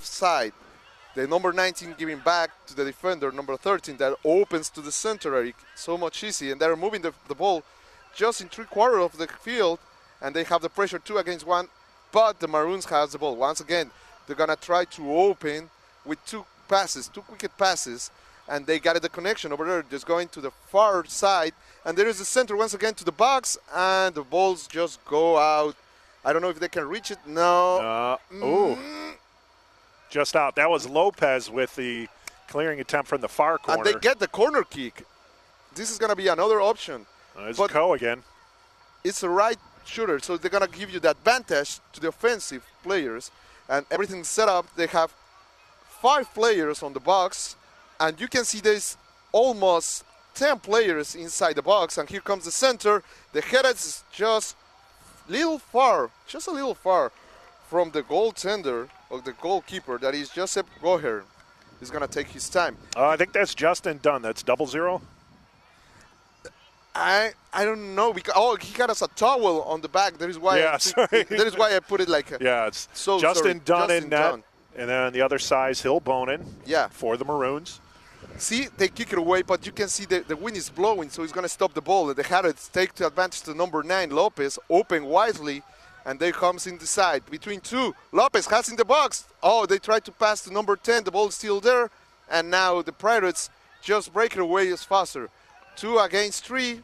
side. The number 19 giving back to the defender, number 13, that opens to the center, Eric. So much easy. And they're moving the ball just in 3/4 of the field, and they have the pressure 2 against 1. But the Maroons has the ball. Once again, they're going to try to open with 2 quick passes, and they got the connection over there, just going to the far side. And there is the center once again to the box, and the balls just go out. I don't know if they can reach it. No. Just out. That was Lopez with the clearing attempt from the far corner. And they get the corner kick. This is going to be another option. It's Coe again. It's a right shooter, so they're going to give you the advantage to the offensive players. And everything's set up. They have 5 players on the box, and you can see there's almost 10 players inside the box. And here comes the center. The head is just a little far from the goaltender or the goalkeeper. That is Josep Goher. He's going to take his time. I think that's Justin Dunn. That's 0-0. I don't know because he got us a towel on the back. That is why. Yeah, sorry. That is why I put it like. It's Justin Dunn in net, and then on the other side, Hill Bonin. Yeah. For the Maroons. See, they kick it away, but you can see the wind is blowing, so he's going to stop the ball. The Harrods take the advantage to number 9, Lopez, open wisely, and there comes in the side. Between 2, Lopez has in the box. They try to pass to number 10. The ball is still there, and now the Pirates just break it away as faster. 2 against 3,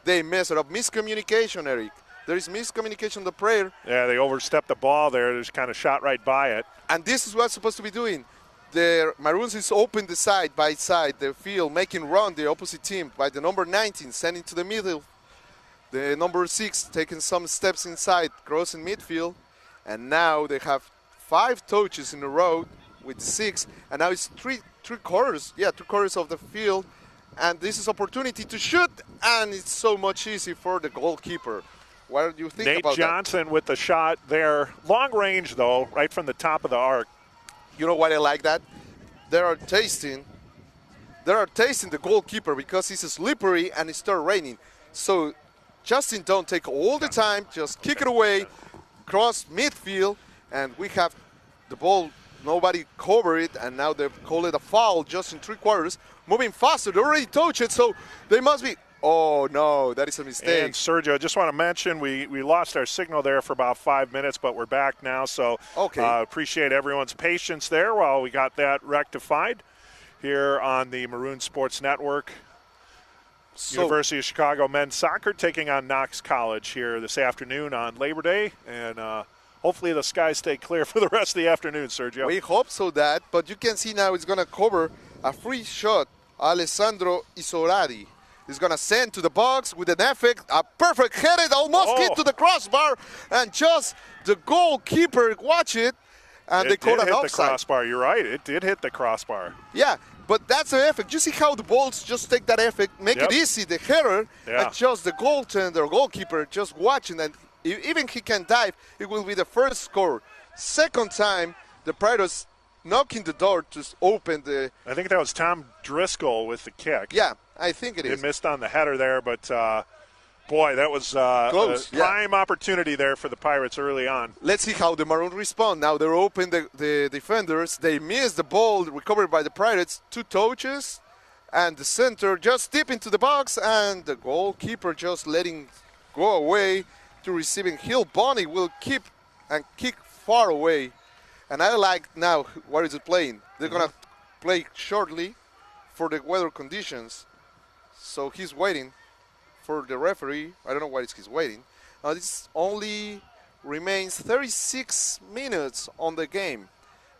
they mess it up. Miscommunication, Eric. There is miscommunication on the prayer. Yeah, they overstepped the ball there. They just kind of shot right by it. And this is what's supposed to be doing. The Maroons is open the side by side, the field, making run the opposite team by the number 19, sending to the middle. The number 6 taking some steps inside, crossing midfield. And now they have 5 touches in a row with 6. And now it's three quarters. Yeah, 3 quarters of the field. And this is opportunity to shoot. And it's so much easy for the goalkeeper. What do you think about that? Nate Johnson with the shot there. Long range, though, right from the top of the arc. You know why I like that? They are tasting the goalkeeper because he's slippery and it starts raining. So Justin don't take all the time, just kick it away, cross midfield, and we have the ball. Nobody cover it, and now they call it a foul just in 3 quarters. Moving faster, they already touched it, so they must be. Oh, no, that is a mistake. And, Sergio, I just want to mention we lost our signal there for about 5 minutes, but we're back now. So appreciate everyone's patience there while we got that rectified here on the Maroon Sports Network. University of Chicago men's soccer taking on Knox College here this afternoon on Labor Day. And hopefully the skies stay clear for the rest of the afternoon, Sergio. We hope so but you can see now it's going to cover a free shot, Alessandro Isorari. He's going to send to the box with an effect, a perfect headed, almost hit to the crossbar, and just the goalkeeper watch it, and they call it offside. It did hit the crossbar. You're right. It did hit the crossbar. Yeah, but that's the effect. You see how the balls just take that effect, make it easy, the header, and just the goaltender, goalkeeper just watching, and even he can dive, it will be the first score. Second time, the Pirates knocking the door to open the... I think that was Tom Driscoll with the kick. Yeah. I think it is. It missed on the header there, but, boy, that was close. A prime opportunity there for the Pirates early on. Let's see how the Maroons respond. Now they're open, the defenders. They miss the ball recovered by the Pirates. 2 touches, and the center just deep into the box, and the goalkeeper just letting go away to receiving. Hill Bonnie will keep and kick far away. And I like now, what is it playing? They're going to play shortly for the weather conditions. So he's waiting for the referee. I don't know why he's waiting. This only remains 36 minutes on the game.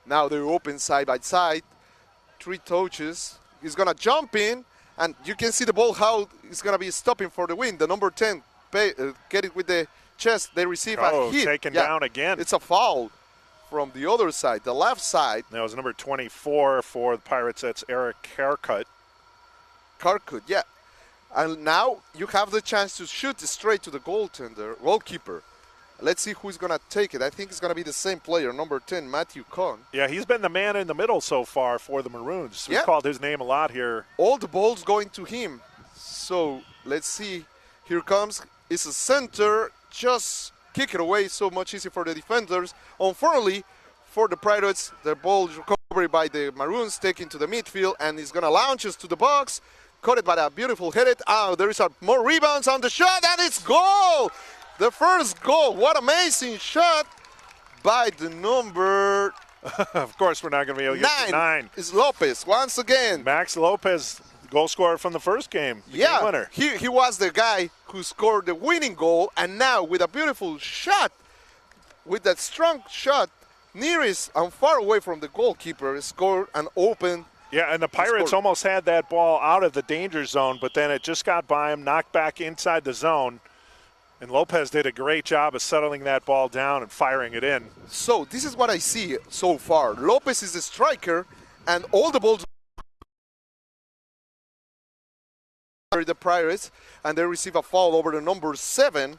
Now they're open side by side. 3 touches. He's going to jump in, and you can see the ball, how it's going to be stopping for the win. The number 10, get it with the chest. They receive a hit. Taken down again. It's a foul from the other side, the left side. That was number 24 for the Pirates. That's Eric Carcut. Yeah. And now you have the chance to shoot straight to the goalkeeper. Let's see who's going to take it. I think it's going to be the same player, number 10, Matthew Cohn. Yeah, he's been the man in the middle so far for the Maroons. We've called his name a lot here. All the balls going to him. So let's see. Here comes. It's a center. Just kick it away. So much easier for the defenders. Unfortunately, for the Pirates. The ball is recovered by the Maroons, taken to the midfield, and he's going to launch us to the box. Caught it by a beautiful headed. There is more rebounds on the shot, and it's goal! The first goal. What amazing shot by the number... Of course, we're not going to be able to get to 9. Is Lopez once again. Max Lopez, goal scorer from the first game. Yeah, winner. He was the guy who scored the winning goal, and now with a beautiful shot, with that strong shot, nearest and far away from the goalkeeper, scored an open. Yeah, and the Pirates almost had that ball out of the danger zone, but then it just got by him, knocked back inside the zone. And Lopez did a great job of settling that ball down and firing it in. So this is what I see so far. Lopez is the striker, and all the balls are the Pirates, and they receive a foul over the number 7.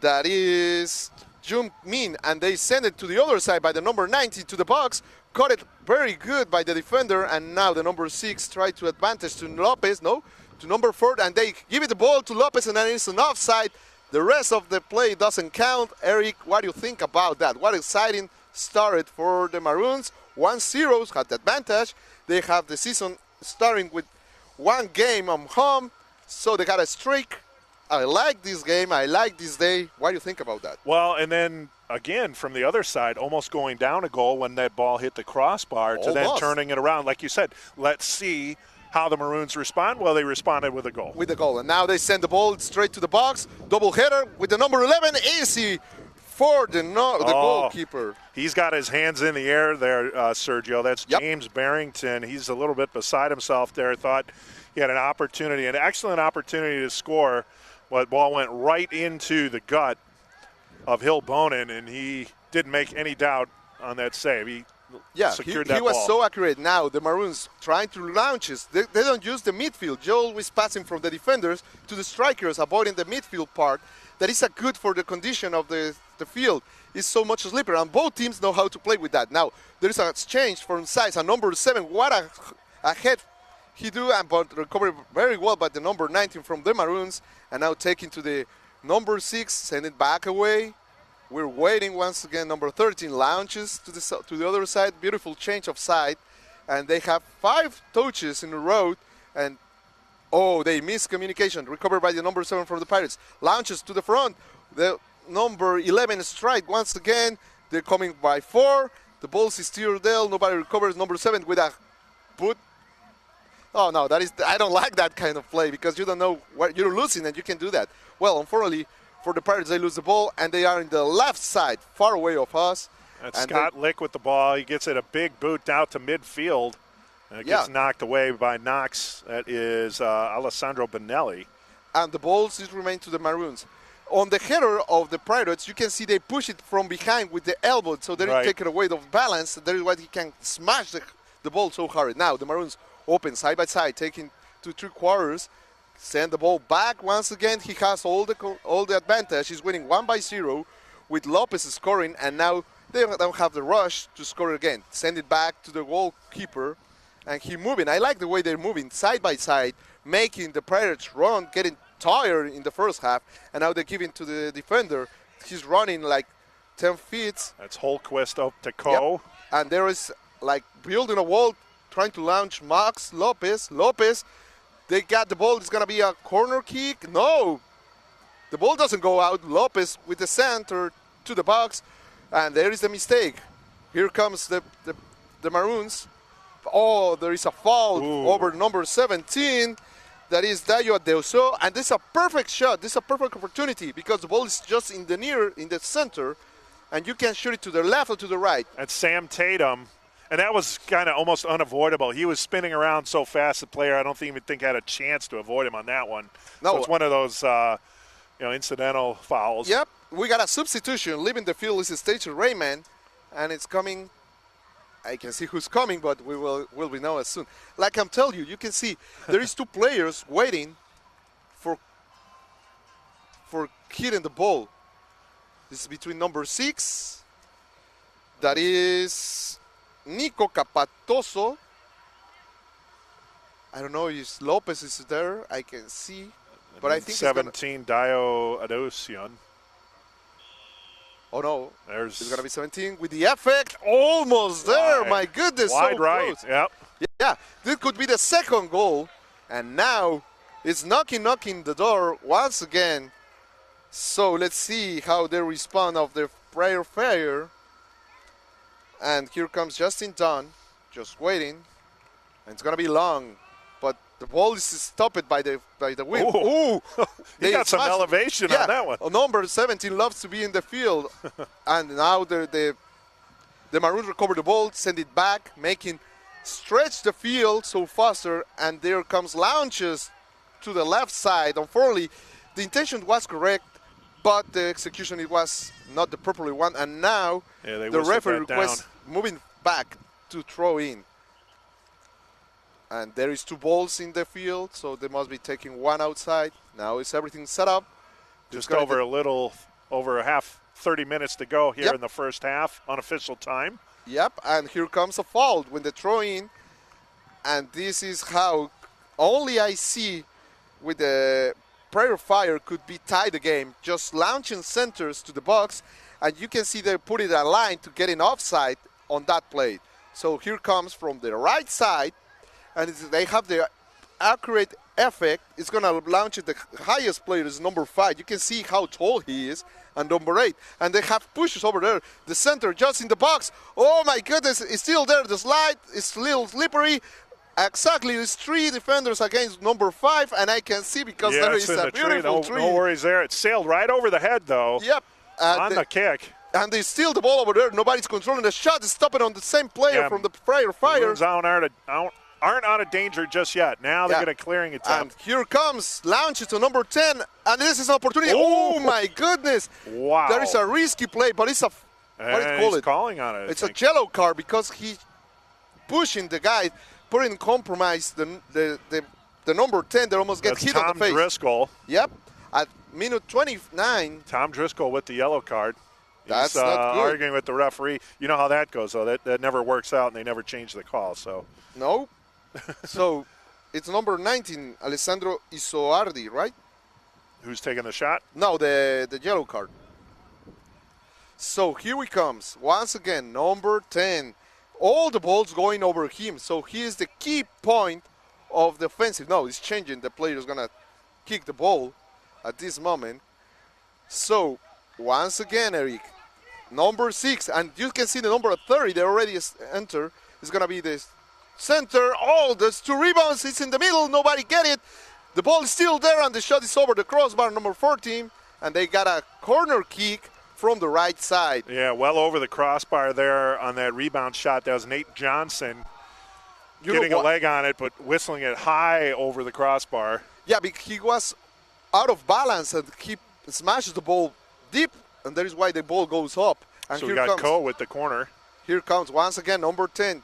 That is Jung Min, and they send it to the other side by the number 90 to the box. Caught it very good by the defender, and now the number 6 tried to advantage to Lopez, to number 4, and they give it the ball to Lopez, and then it's an offside. The rest of the play doesn't count. Eric, what do you think about that? What exciting started for the Maroons. 1-0 had the advantage. They have the season starting with 1 game on home, so they got a streak. I like this game. I like this day. What do you think about that? Well, and then again from the other side, almost going down a goal when that ball hit the crossbar to then turning it around. Like you said, let's see how the Maroons respond. Well, they responded with a goal. With a goal. And now they send the ball straight to the box. Double header with the number 11. Easy for the goalkeeper. He's got his hands in the air there, Sergio. That's James Barrington. He's a little bit beside himself there. Thought he had an opportunity, an excellent opportunity to score. But the ball went right into the gut of Hill Bonin, and he didn't make any doubt on that save. He was so accurate. Now the Maroons trying to launch it. They don't use the midfield. Joel was passing from the defenders to the strikers, avoiding the midfield part. That is a good for the condition of the field. It's so much slippery, and both teams know how to play with that. Now there is an exchange from sides. And number 7, what a head he do, but recovered very well by the number 19 from the Maroons, and now taking to the number 6, send it back away. We're waiting once again. Number 13 launches to the other side. Beautiful change of side. And they have 5 touches in a row. And, they missed communication. Recovered by the number 7 from the Pirates. Launches to the front. The number 11 strike once again. They're coming by 4. The ball is still there. Nobody recovers. Number 7 with a boot. Oh, no, I don't like that kind of play because you don't know what you're losing and you can do that. Well, unfortunately, for the Pirates, they lose the ball, and they are in the left side, far away of us. That's Scott Lick with the ball. He gets it a big boot out to midfield. And it gets knocked away by Knox. That is Alessandro Bonelli. And the balls remain to the Maroons. On the header of the Pirates, you can see they push it from behind with the elbow, so they don't take it away the balance. That is why he can smash the ball so hard. Now the Maroons open side by side, taking to 3 quarters. Send the ball back once again. He has all the advantage. He's winning 1-0 with Lopez scoring, and now they don't have the rush to score again. Send it back to the goalkeeper, and he moving. I like the way they're moving side by side, making the Pirates run, getting tired in the first half, and now they're giving to the defender. He's running like 10 feet. That's Holquist up to Co. Yep. And there is like building a wall, trying to launch Max Lopez. They got the ball. It's going to be a corner kick. No. The ball doesn't go out. Lopez with the center to the box. And there is the mistake. Here comes the Maroons. Oh, there is a foul over number 17. That is Dayo Adeuso. And this is a perfect shot. This is a perfect opportunity because the ball is just in the center. And you can shoot it to the left or to the right. That's Sam Tatum. And that was kind of almost unavoidable. He was spinning around so fast, the player I don't even think had a chance to avoid him on that one. No, so it's one of those incidental fouls. Yep, we got a substitution. Leaving the field is Station Raymond, and it's coming. I can see who's coming, but will be know as soon. Like I'm telling you, you can see there is 2 players waiting for hitting the ball. This is between number 6. That is Nico Capatoso. I don't know if Lopez is there. I can see. But I think 17, Dayo Adeusian. Oh, no. There's It's going to be 17 with the effect. Almost there. My goodness. Wide so right. close. Yep. Yeah. This could be the second goal. And now it's knocking the door once again. So let's see how they respond of the prior failure. And here comes Justin Dunn. Just waiting. And it's going to be long. But the ball is stopped by the wind. Ooh. He got some elevation on that one. Number 17 loves to be in the field. And now the Maroons recover the ball, send it back, making stretch the field so faster. And there comes launches to the left side. Unfortunately, the intention was correct, but the execution it was not the proper one. And now the referee requests moving back to throw in. And there is 2 balls in the field, so they must be taking 1 outside. Now is everything set up. Just over over a half, 30 minutes to go here in the first half, unofficial time. Yep, and here comes a foul when they throw in. And this is how only I see with the prior fire could be tied the game. Just launching centers to the box, and you can see they put it a line to get in offside on that play. So here comes from the right side. And they have the accurate effect. It's going to launch it. The highest player is number 5. You can see how tall he is. And number 8. And they have pushes over there. The center just in the box. Oh, my goodness. It's still there. The slide is a little slippery. Exactly. It's 3 defenders against number 5. And I can see because there is a beautiful tree. No worries there. It sailed right over the head, though. Yep. On the kick. And they steal the ball over there. Nobody's controlling the shot. It's stopping on the same player from the prior fire. Aren't out of danger just yet. Now they get a clearing attempt. And here comes launches to number 10, and this is an opportunity. Oh my goodness! Wow. There is a risky play, but it's a what do you call it? Calling on it. It's a yellow card because he pushing the guy, putting in compromise the number 10 that almost gets hit on the face. Tom Driscoll. Yep. At minute 29. Tom Driscoll with the yellow card. That's He's not good. Arguing with the referee. You know how that goes, though. That never works out, and they never change the call. So. No. So it's number 19, Alessandro Isoardi, right? Who's taking the shot? No, the yellow card. So here he comes. Once again, number 10. All the balls going over him. So he is the key point of the offensive. No, it's changing. The player is going to kick the ball at this moment. So once again, Eric, number 6. And you can see the number 30. They already enter. It's going to be this. Center, there's 2 rebounds, it's in the middle, nobody get it. The ball is still there and the shot is over the crossbar, number 14, and they got a corner kick from the right side. Yeah, well over the crossbar there on that rebound shot. That was Nate Johnson getting a leg on it, but whistling it high over the crossbar. Yeah, because he was out of balance and he smashes the ball deep, and that is why the ball goes up. And so we got Coe with the corner. Here comes once again number 10.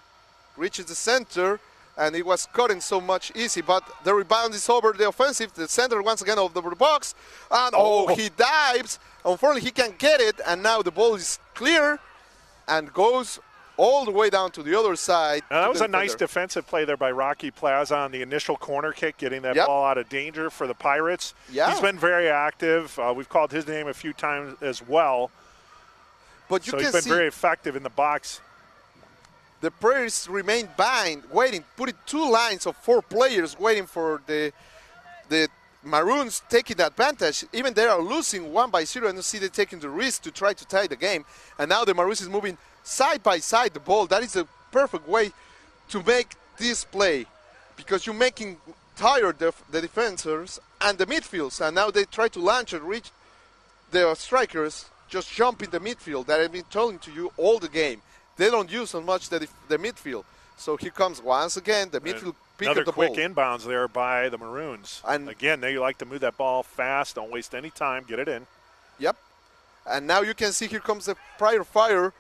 Reaches the center, and it was cutting so much easy, but the rebound is over the offensive. The center once again of the box, and he dives. Unfortunately, he can't get it, and now the ball is clear and goes all the way down to the other side. That was a nice defensive play there by Rocky Plaza on the initial corner kick, getting that ball out of danger for the Pirates. Yeah. He's been very active. We've called his name a few times as well. But he's been very effective in the box. The players remain behind, waiting, putting 2 lines of 4 players waiting for the Maroons taking the advantage. Even they are losing 1-0, and you see they're taking the risk to try to tie the game. And now the Maroons is moving side by side the ball. That is a perfect way to make this play because you're making tired the defenders and the midfields. And now they try to launch and reach the strikers, just jump in the midfield that I've been telling to you all the game. They don't use so much the midfield. So here comes once again the midfield pick up the ball. Another quick inbounds there by the Maroons. And again, they like to move that ball fast. Don't waste any time. Get it in. Yep. And now you can see here comes the prior fire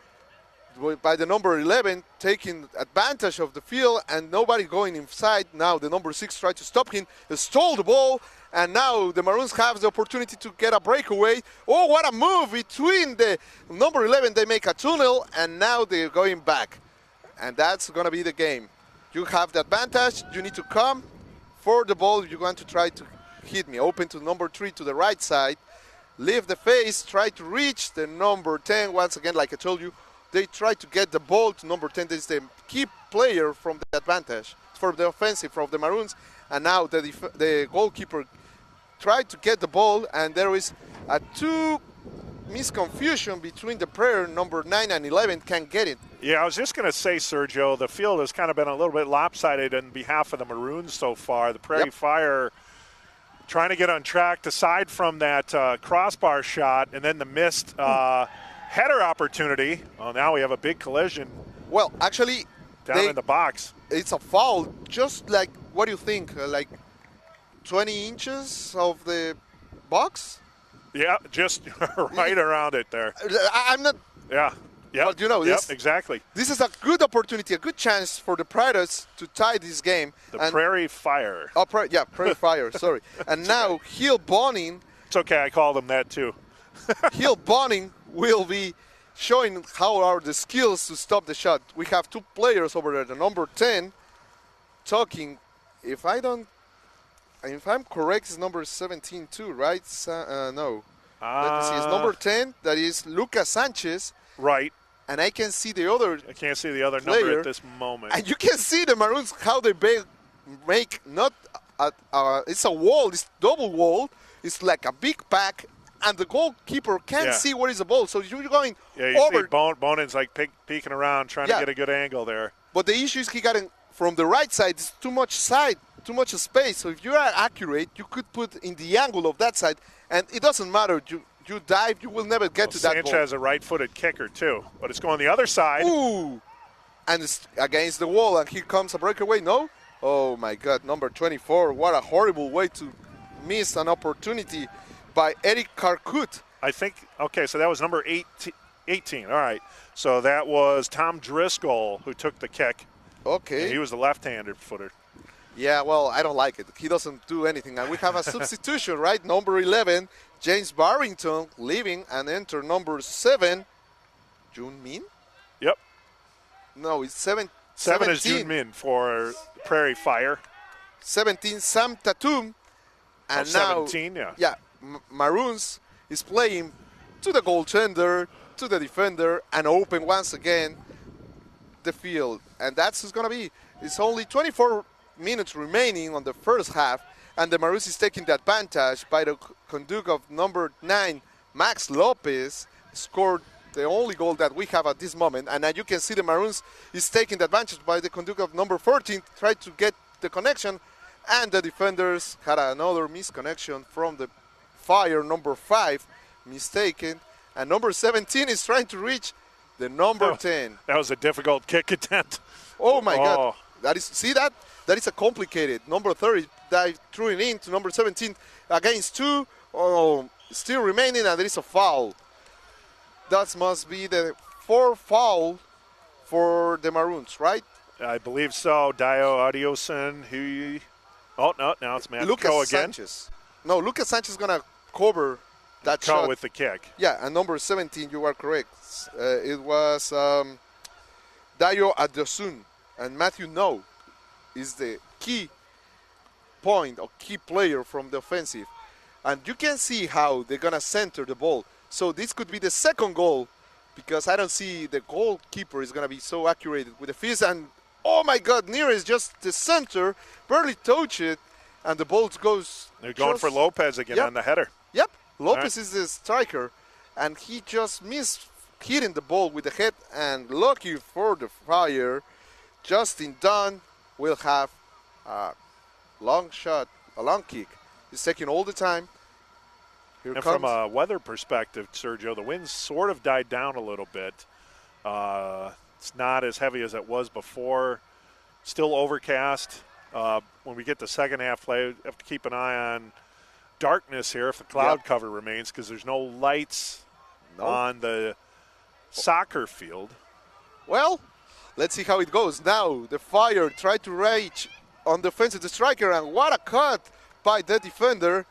by the number 11 taking advantage of the field and nobody going inside. Now the number 6 tried to stop him, stole the ball, and now the Maroons have the opportunity to get a breakaway. Oh, what a move between the number 11. They make a tunnel, and now they're going back. And that's going to be the game. You have the advantage. You need to come for the ball. You're going to try to hit me. Open to number 3 to the right side. leave the face, try to reach the number 10. Once again, like I told you, they try to get the ball to number 10. This is the key player from the advantage for the offensive from the Maroons. And now the goalkeeper tried to get the ball, and there is a two misconfusion between the player number 9 and 11 can't get it. Yeah, I was just going to say, Sergio, the field has kind of been a little bit lopsided on behalf of the Maroons so far. The Prairie Fire trying to get on track aside from that crossbar shot and then the missed header opportunity. Oh, now we have a big collision. Well, actually, down in the box. It's a foul, just like, what do you think, like 20 inches of the box? Yeah, just right around it there. I'm not. Yeah. Yeah. But you know, exactly. This is a good opportunity, a good chance for the Pirates to tie this game. Prairie Fire. Oh, Prairie Fire, sorry. And now Hill Bonning. It's okay, I call them that too. Hill Bonning will be showing how are the skills to stop the shot. We have two players over there, the number 10 talking. If I'm correct, it's number 17 too, right? No. Let me see. It's number 10. That is Lucas Sanchez. Right. And I can see the other. I can't see the other player, number at this moment. And you can see the Maroons how they make not. It's a wall. It's double wall. It's like a big pack, and the goalkeeper can't see where is the ball. So you're going over. See Bonin's like peeking around, trying to get a good angle there. But the issue is he got from the right side. It's too much space. So if you are accurate, you could put in the angle of that side, and it doesn't matter. You dive, you will never get to that Sanchez ball. has a right-footed kicker too, but it's going the other side. Ooh, and it's against the wall, and here comes a breakaway. No, oh my God, number 24. What a horrible way to miss an opportunity by Eric Carcut. I think. Okay, so that was number 18. All right, so that was Tom Driscoll who took the kick. Okay, and he was the left-handed footer. Yeah, well, I don't like it. He doesn't do anything. And we have a substitution, right? Number 11, James Barrington, leaving and enter number 7, Jun Min? Yep. No, it's 7. 7 is Jun Min for Prairie Fire. 17, Sam Tatum. And now, 17, yeah. Yeah, Maroons is playing to the goaltender, to the defender, and open once again the field. And that's who's going to be. It's only 24 minutes remaining on the first half, and the Maroons is taking the advantage by the conduct of number 9, Max Lopez, scored the only goal that we have at this moment. And as you can see, the Maroons is taking the advantage by the conduct of number 14, tried to get the connection, and the defenders had another misconnection from the Fire, number 5, mistaken, and number 17 is trying to reach the number 10. That was a difficult kick attempt. Oh my God. That is, see that? That is a complicated. Number 30 dive threw it in to number 17 against 2. Oh, still remaining, and there is a foul. That must be the 4th foul for the Maroons, right? I believe so. Dio Adioson, now it's Matt Lucas Coe again. Sanchez. No, Lucas Sanchez is going to cover that shot. with the kick. Yeah, and number 17, you are correct. It was Dio Adioson, and Matthew No is the key point or key player from the offensive. And you can see how they're going to center the ball. So this could be the second goal, because I don't see the goalkeeper is going to be so accurate with the fist. And, oh, my God, near is just the center, barely touch it, and the ball goes. They're going for Lopez again on the header. Yep, Lopez is the striker, and he just missed hitting the ball with the head. And lucky for the Fire, Justin Dunn will have a long shot, a long kick. He's taking all the time. Here comes. From a weather perspective, Sergio, the winds sort of died down a little bit. It's not as heavy as it was before. Still overcast. When we get to second half play, we have to keep an eye on darkness here if the cloud cover remains, because there's no lights on the soccer field. Well, let's see how it goes. Now the Fire tried to reach on the fence of the striker, and what a cut by the defender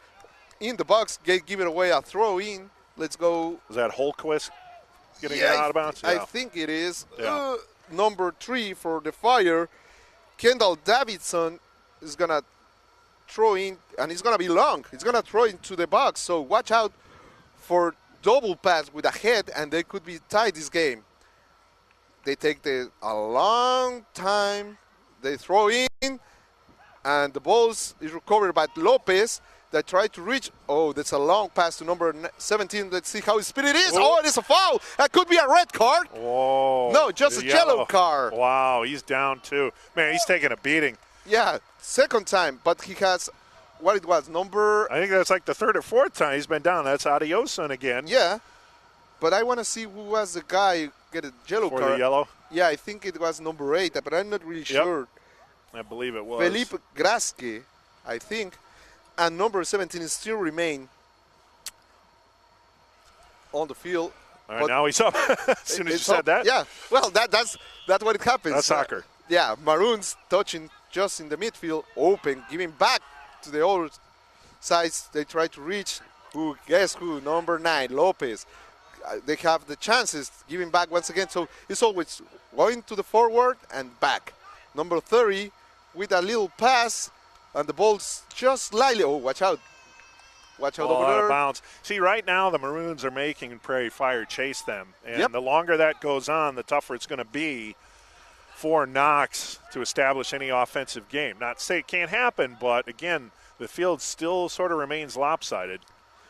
in the box, giving away a throw in. Let's go. Is that Holquist getting it out of bounds? I think it is. Number 3 for the Fire, Kendall Davidson, is going to throw in, and it's going to be long. He's going to throw into the box, so watch out for double pass with a head, and they could be tied this game. They take a long time. They throw in, and the ball is recovered by Lopez. They try to reach. Oh, that's a long pass to number 17. Let's see how speedy it is. Oh, it is a foul. That could be a red card. Whoa. No, just a yellow card. Wow, he's down too. Man, he's taking a beating. Yeah, second time, but he has what it was, number. I think that's like the third or fourth time he's been down. That's Adioson again. Yeah, but I want to see who was the guy who get a yellow for card. the yellow? Yeah, I think it was number 8, but I'm not really sure. I believe it was. Felipe Grasque, I think. And number 17 still remain on the field. All right, now he's up. As soon as you said that. Yeah, well, that's what it happens. That's soccer. Yeah, Maroons touching just in the midfield, open, giving back to the other sides. They try to reach. Guess who? Number 9, Lopez. They have the chances, giving back once again. So it's always going to the forward and back. Number 30 with a little pass. And the ball's just slightly. Oh, watch out. Watch out over there. Out of bounds. See, right now the Maroons are making Prairie Fire chase them. And the longer that goes on, the tougher it's going to be for Knox to establish any offensive game. Not to say it can't happen, but, again, the field still sort of remains lopsided.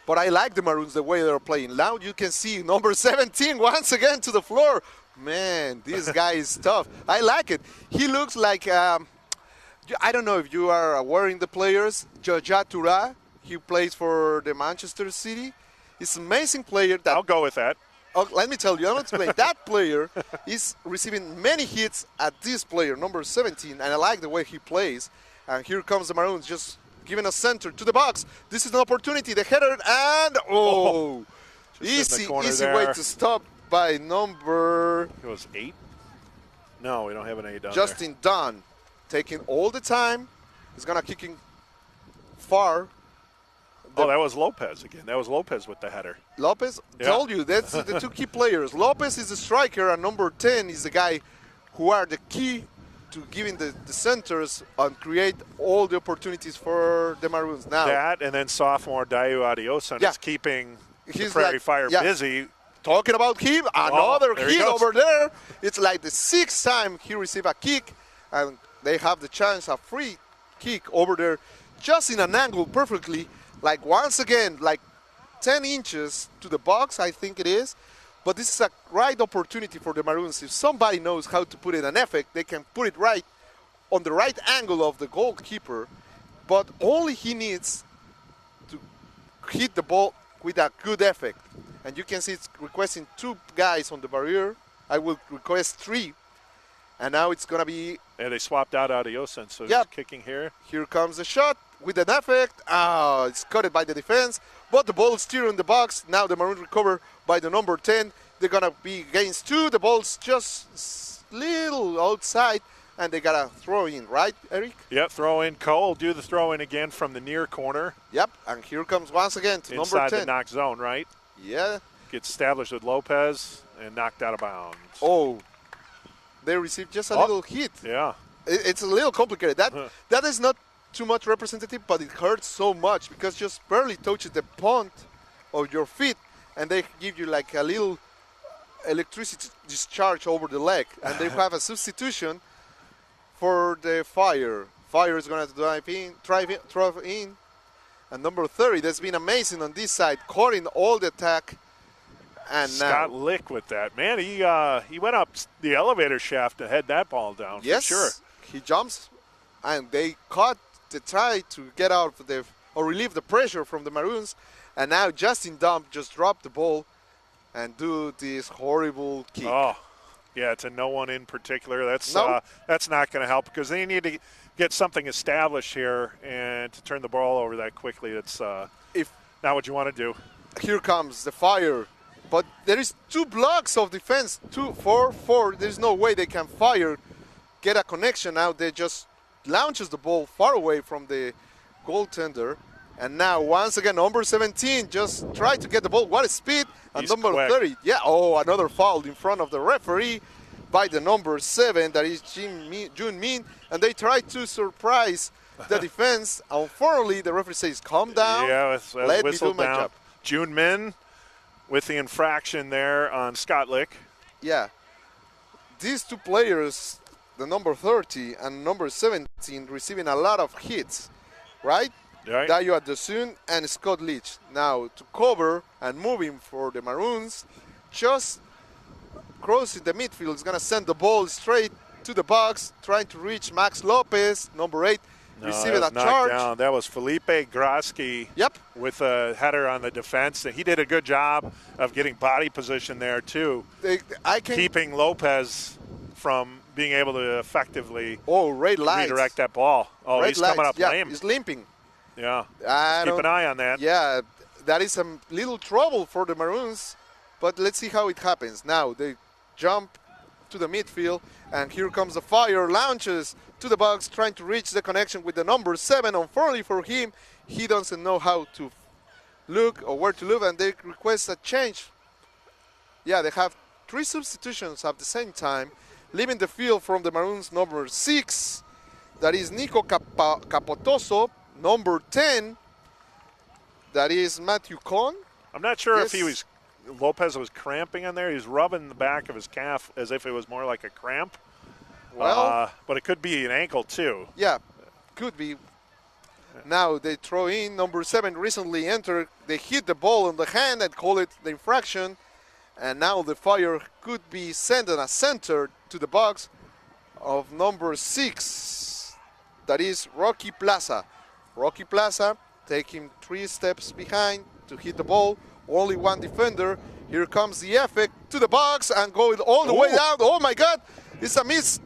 But I like the Maroons the way they're playing. Now you can see number 17 once again to the floor. Man, this guy is tough. I like it. He looks like... I don't know if you are wearing the players. Jaja Toura, he plays for the Manchester City. He's an amazing player. I'll go with that. Oh, let me tell you, I'll explain. That player is receiving many hits at this player, number 17, and I like the way he plays. And here comes the Maroons just giving a center to the box. This is an opportunity. The header, and easy way to stop by number... It was 8? No, we don't have an 8 down Justin Dunn. Taking all the time. He's going to kick in far. That was Lopez again. That was Lopez with the header. Lopez, told you, that's the two key players. Lopez is the striker, and number 10 is the guy who are the key to giving the centers and create all the opportunities for the Maroons. Now that, and then sophomore Dayu Adioson is keeping the Prairie Fire busy. Talking about him, another hit over there. It's like the 6th time he received a kick, and they have the chance, a free kick over there, just in an angle perfectly, like once again, like 10 inches to the box, I think it is. But this is a right opportunity for the Maroons. If somebody knows how to put in an effect, they can put it right on the right angle of the goalkeeper. But only he needs to hit the ball with a good effect. And you can see it's requesting 2 guys on the barrier. I will request 3. And now it's going to be... And they swapped out Adioson, so he's kicking here. Here comes the shot with an effect. It's cut by the defense. But the ball is still in the box. Now the Maroons recover by the number 10. They're going to be against 2. The ball's just little outside. And they got to throw in, right, Eric? Yep, throw in. Cole do the throw in again from the near corner. Yep, and here comes once again to number 10. Inside the Knox zone, right? Yeah. Gets established with Lopez and knocked out of bounds. Oh. They received just a little hit. Yeah. It's a little complicated. That is not too much representative, but it hurts so much because just barely touches the point of your feet, and they give you like a little electricity discharge over the leg, and they have a substitution for the Fire. Fire is going to drive in, and number 30, that's been amazing on this side, caught in all the attack. And Scott Lick with that. Man, he went up the elevator shaft to head that ball down. Yes, for sure. He jumps, and they caught the try to get out of or relieve the pressure from the Maroons. And now Justin Dump just dropped the ball and do this horrible kick. Oh, yeah, it's a no one in particular. That's not going to help because they need to get something established here and to turn the ball over that quickly. It's not what you want to do. Here comes the Fire. But there is 2 blocks of defense, 4. There's no way they can fire, get a connection. Now they just launches the ball far away from the goaltender. And now once again, number 17 just tried to get the ball. What a speed. And He's number quick. 30. Yeah, another foul in front of the referee by the number 7. That is Jun Min. And they tried to surprise the defense. Unfortunately, the referee says, calm down. Yeah, let me do my job. Jun Min with the infraction there on Scott Lick. Yeah. These two players, the number 30 and number 17, receiving a lot of hits, right? Right. Dayo Adesun and Scott Leach. Now, to cover and moving for the Maroons, just crossing the midfield is going to send the ball straight to the box, trying to reach Max Lopez, number 8, receiving a charge. Down. That was Felipe Grosky. Yep. With a header on the defense. He did a good job of getting body position there, too. Keeping Lopez from being able to effectively redirect that ball. Oh, red he's coming up lame. He's limping. Yeah. Keep an eye on that. Yeah, that is a little trouble for the Maroons, but let's see how it happens. Now they jump to the midfield, and here comes the Fire, launches to the box, trying to reach the connection with the number 7. Unfortunately for him, he doesn't know how to look or where to look, and they request a change. Yeah, they have 3 substitutions at the same time, leaving the field from the Maroons, number 6. That is Nico Capotoso. Number 10, that is Matthew Cohn. I'm not sure if Lopez was cramping in there. He's rubbing the back of his calf as if it was more like a cramp. Well, but it could be an ankle too. Yeah, could be. Now they throw in number 7, recently entered. They hit the ball on the hand and call it the infraction. And now the Fire could be sending a center to the box of number 6. That is Rocky Plaza. Rocky Plaza taking 3 steps behind to hit the ball. Only 1 defender. Here comes the effect to the box and going all the way down. Oh my God, it's a miss.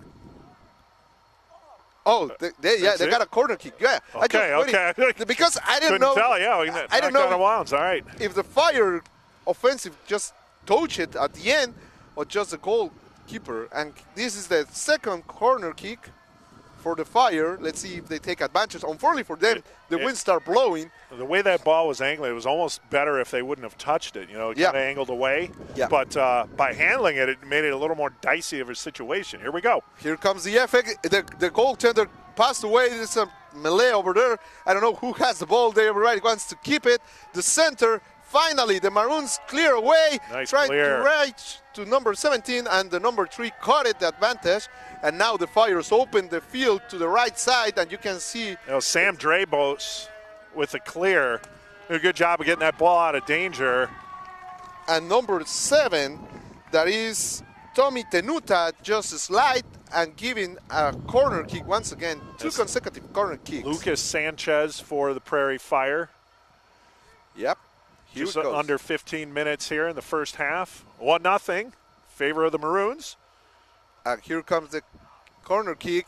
Oh, they got a corner kick. Yeah. Okay. Because I didn't know. Tell, yeah, I didn't know. Out of bounds. All right. If the Fire offensive just touched it at the end, or just the goalkeeper. And this is the second corner kick for the Fire. Let's see if they take advantage. Unfortunately for them, the wind started blowing. The way that ball was angling, it was almost better if they wouldn't have touched it. You know, it kind of angled away. Yeah. But by handling it, it made it a little more dicey of a situation. Here we go. Here comes the effect. The goaltender passed away. There's a melee over there. I don't know who has the ball there. Right, wants to keep it. The center. Finally, the Maroons clear away, trying to reach to number 17, and the number 3 caught it, the advantage. And now the Fires open the field to the right side, and you can see. Sam Drabos with the clear. Did a good job of getting that ball out of danger. And number 7, that is Tommy Tenuta, just slide and giving a corner kick once again. 2 consecutive corner kicks. Lucas Sanchez for the Prairie Fire. Yep. Just under 15 minutes here in the first half. 1-0, favor of the Maroons. And here comes the corner kick.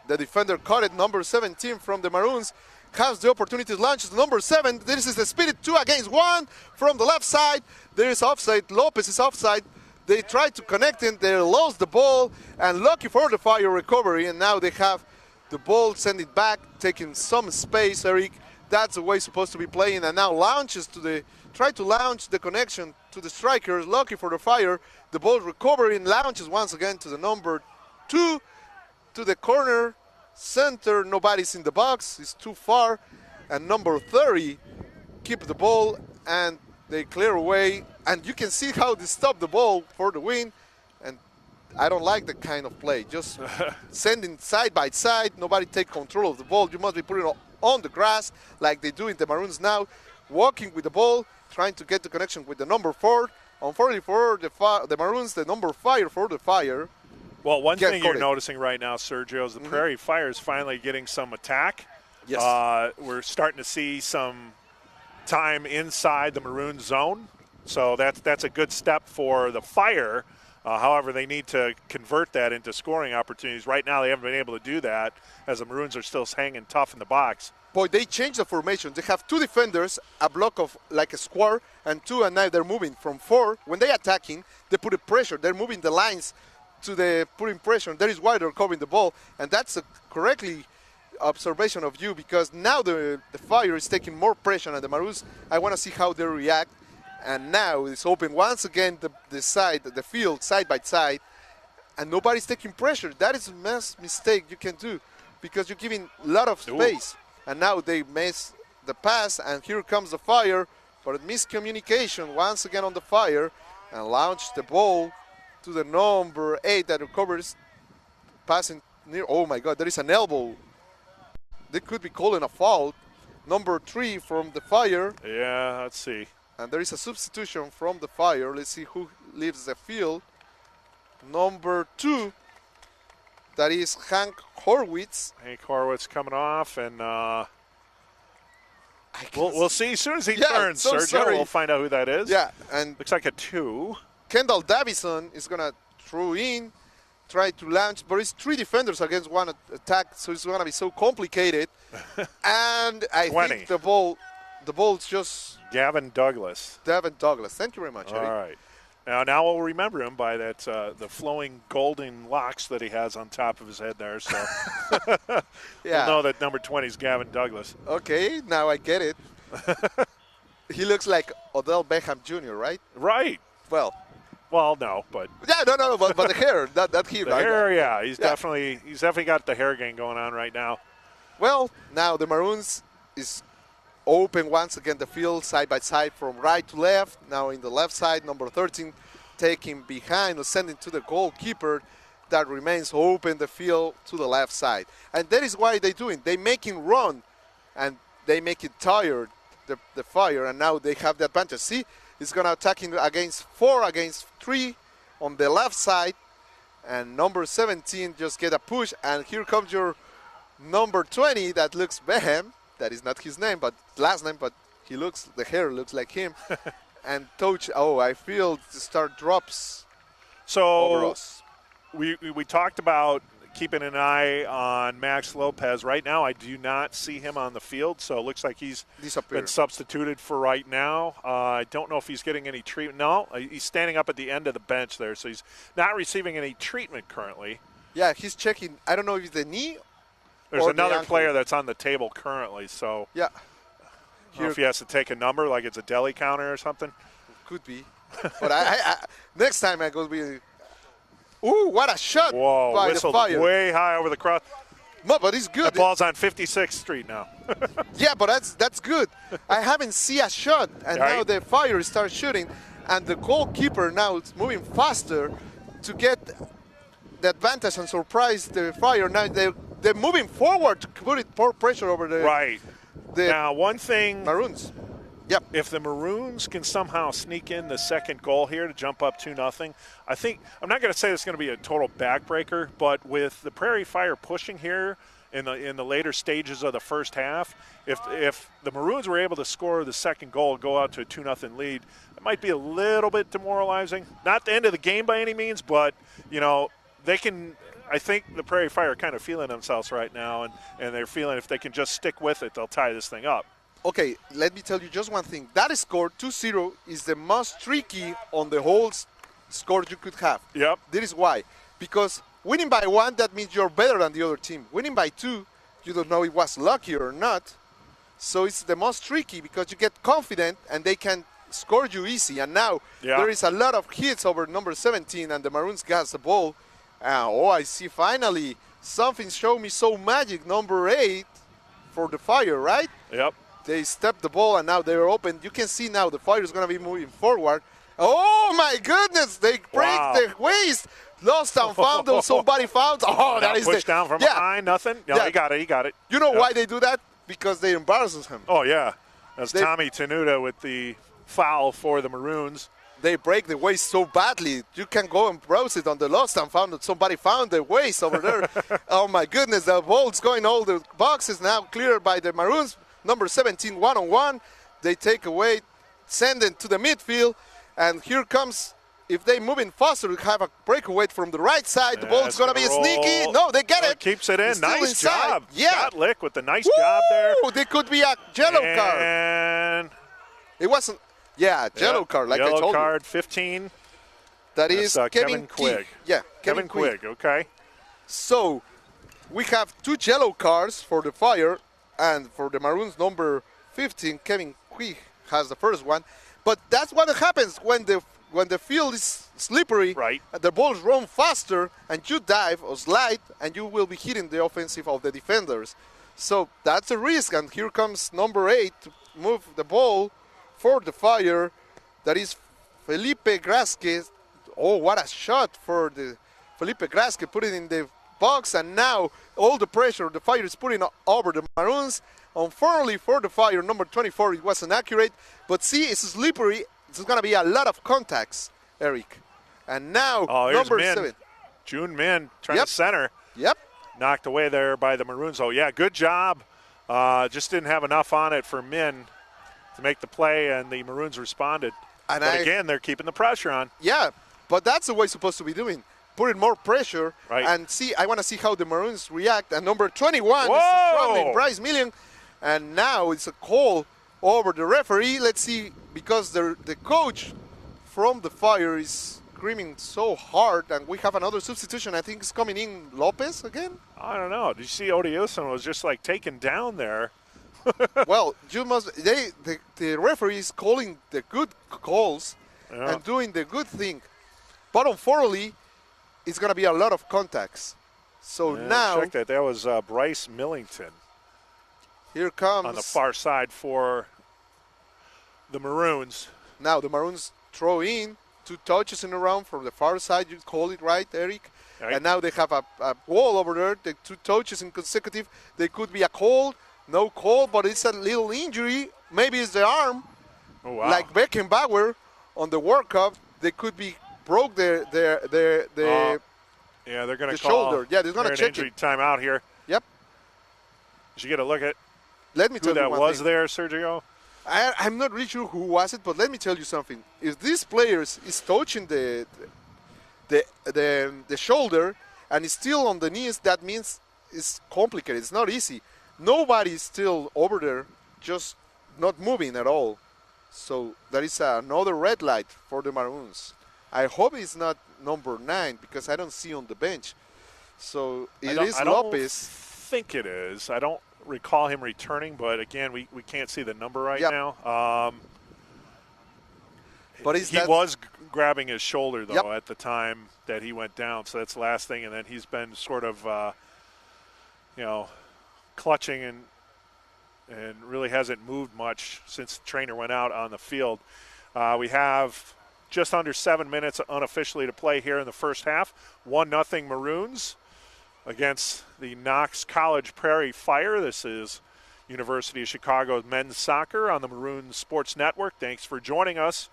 The defender caught it, number 17 from the Maroons. Has the opportunity to launch number 7. This is the Spirit 2 against 1 from the left side. There is offside. Lopez is offside. They tried to connect him. They lost the ball. And lucky for the Fire recovery. And now they have the ball, send it back, taking some space, Eric. That's the way it's supposed to be playing. And now launches to try to launch the connection to the strikers. Lucky for the Fire. The ball recovering, launches once again to the number 2, to the corner center. Nobody's in the box. It's too far. And number 30 keep the ball, and they clear away. And you can see how they stop the ball for the win. And I don't like that kind of play. Just sending side by side. Nobody take control of the ball. You must be putting it on the grass like they do in the Maroons now. Walking with the ball, trying to get the connection with the number 4. Unfortunately for the Maroons, the number 5 for the Fire. Well, one thing you're noticing right now, Sergio, is the Prairie Fire is finally getting some attack. Yes. We're starting to see some time inside the Maroon zone. So that's a good step for the Fire. However, they need to convert that into scoring opportunities. Right now, they haven't been able to do that as the Maroons are still hanging tough in the box. Boy, they changed the formation. They have 2 defenders, a block of like a square, and 2, and now they're moving from 4. When they're attacking, they put a pressure. They're moving the lines to the putting pressure. That is why they're covering the ball, and that's a correctly observation of you, because now the Fire is taking more pressure on the Maroons. I want to see how they react. And now it's open once again, the field side by side, and nobody's taking pressure. That is a mass mistake you can do, because you're giving a lot of space. And now they miss the pass, and here comes the Fire But miscommunication once again on the Fire, and launch the ball to the number 8 that recovers, passing near. Oh my God, there is an elbow. They could be calling a foul. Number 3 from the Fire. Yeah, let's see. And there is a substitution from the Fire. Let's see who leaves the field. Number 2, that is Hank Horwitz. Hank Horwitz coming off, and we'll see as soon as he turns, so Sergio. Sorry. We'll find out who that is. Yeah, and looks like a 2. Kendall Davison is going to throw in, try to launch, but it's 3 defenders against 1 attack, so it's going to be so complicated. And I think the ball's just Gavin Douglas. Thank you very much, All Eddie. right. Now we'll remember him by that the flowing golden locks that he has on top of his head there. So we'll know that number 20 is Gavin Douglas. Okay, now I get it. He looks like Odell Beckham Jr., right? Right. Well, no, but no, but the hair, that hair. The hair, yeah, he's definitely got the hair game going on right now. Well, now the Maroons is open once again the field side by side from right to left. Now in the left side, number 13 taking behind or sending to the goalkeeper that remains open the field to the left side. And that is why they doing. They make him run and they make it tired, the Fire, and now they have the advantage. See, it's going to attack him against 4 against 3 on the left side. And number 17 just get a push. And here comes your number 20 that looks Behem. That is not his name, but last name, but the hair looks like him. And touch, I feel the start drops over us. We talked about keeping an eye on Max Lopez. Right now, I do not see him on the field, so it looks like he's been substituted for right now. I don't know if he's getting any treatment. No, he's standing up at the end of the bench there, so he's not receiving any treatment currently. Yeah, he's checking. I don't know if it's the knee. There's another player that's on the table currently, so yeah. I don't know if he has to take a number, like it's a deli counter or something. Could be. But I next time I go be. Ooh, what a shot by the Fire. Way high over the cross. No, but it's good. The ball's on 56th Street now. Yeah, but that's good. I haven't seen a shot, and now the Fire starts shooting, and the goalkeeper now is moving faster to get the advantage and surprise the Fire. Now they're moving forward to put pressure over the now, one thing, Maroons. Yep. If the Maroons can somehow sneak in the second goal here to jump up 2-0, I think I'm not going to say it's going to be a total backbreaker, but with the Prairie Fire pushing here in the later stages of the first half, if the Maroons were able to score the second goal, go out to a 2-0 lead, it might be a little bit demoralizing. Not the end of the game by any means, but they can. I think the Prairie Fire are kind of feeling themselves right now, and they're feeling if they can just stick with it, they'll tie this thing up. Okay, let me tell you just one thing. That score, 2-0, is the most tricky on the whole score you could have. Yep. This is why. Because winning by 1, that means you're better than the other team. Winning by 2, you don't know it was lucky or not. So it's the most tricky because you get confident and they can score you easy. And now there is a lot of hits over number 17 and the Maroons got the ball. I see finally something showed me so magic, number 8 for the Fire, right? Yep. They stepped the ball, and now they're open. You can see now the Fire is going to be moving forward. Oh, my goodness. They break the waist. Lost and found. Somebody found. Oh, that is pushed down from behind. Nothing. No, he got it. You know why they do that? Because they embarrasses him. Oh, yeah. That's Tommy Tenuta with the foul for the Maroons. They break the waist so badly. You can go and browse it on the lost and found that somebody found the waist over there. Oh, my goodness. The ball's going all the boxes now cleared by the Maroons. Number 17, one-on-one. They take away, send it to the midfield. And here comes, if they move in faster, we have a breakaway from the right side. The ball's going to be sneaky. No, they get it. Keeps it in. Nice job. Yeah. Scott Lick with the nice job there. There could be a yellow card. And it wasn't. Yeah, yellow card, like I told you. Yellow card, 15. That is Kevin Quigg. Yeah, Kevin Quigg, okay. So we have 2 yellow cards for the Fire. And for the Maroons, number 15, Kevin Quigg has the first one. But that's what happens when the field is slippery. Right. The balls run faster, and you dive or slide, and you will be hitting the offensive of the defenders. So that's a risk. And here comes number 8 to move the ball for the Fire. That is Felipe Grasque. Oh, what a shot for the Felipe Grasque. Put it in the box, and now all the pressure the Fire is putting over the Maroons. Unfortunately for the Fire, number 24, it wasn't accurate. But see, it's slippery. There's going to be a lot of contacts, Eric. And now, number 7. June Min trying to center. Yep. Knocked away there by the Maroons. Oh, yeah, good job. Just didn't have enough on it for Min to make the play, and the Maroons responded. But again, they're keeping the pressure on. Yeah, but that's the way it's supposed to be doing. Putting more pressure. Right. And see, I want to see how the Maroons react. And number 21 is struggling, Bryce Million. And now it's a call over the referee. Let's see, because the coach from the Fire is screaming so hard, and we have another substitution. I think it's coming in Lopez again. I don't know. Did you see Odioson was just like taken down there? Well, the referee is calling the good calls and doing the good thing. But unfortunately, it's going to be a lot of contacts. So now. Check that. That was Bryce Millington. Here comes. On the far side for the Maroons. Now the Maroons throw in 2 touches in a round from the far side. You call it right, Eric. Right. And now they have a wall over there. The 2 touches in consecutive. They could be a call. No call, but it's a little injury. Maybe it's the arm. Oh, wow. Like Beckenbauer on the World Cup. They could be broke their yeah, they're going to call shoulder. Yeah, they're going to check injury timeout here. Yep. Did you get a look at let me tell who you that was thing. There, Sergio? I'm not really sure who was it, but let me tell you something. If this player is touching the shoulder and is still on the knees, that means it's complicated. It's not easy. Nobody is still over there, just not moving at all. So that is another red light for the Maroons. I hope it's not number 9 because I don't see on the bench. So it is Lopez. I don't think it is. I don't recall him returning, but again, we can't see the number right now. But he was grabbing his shoulder, though, at the time that he went down. So that's the last thing. And then he's been sort of, clutching and really hasn't moved much since the trainer went out on the field. We have just under 7 minutes unofficially to play here in the first half. 1-0 Maroons against the Knox College Prairie Fire. This is University of Chicago men's soccer on the Maroon Sports Network. Thanks for joining us.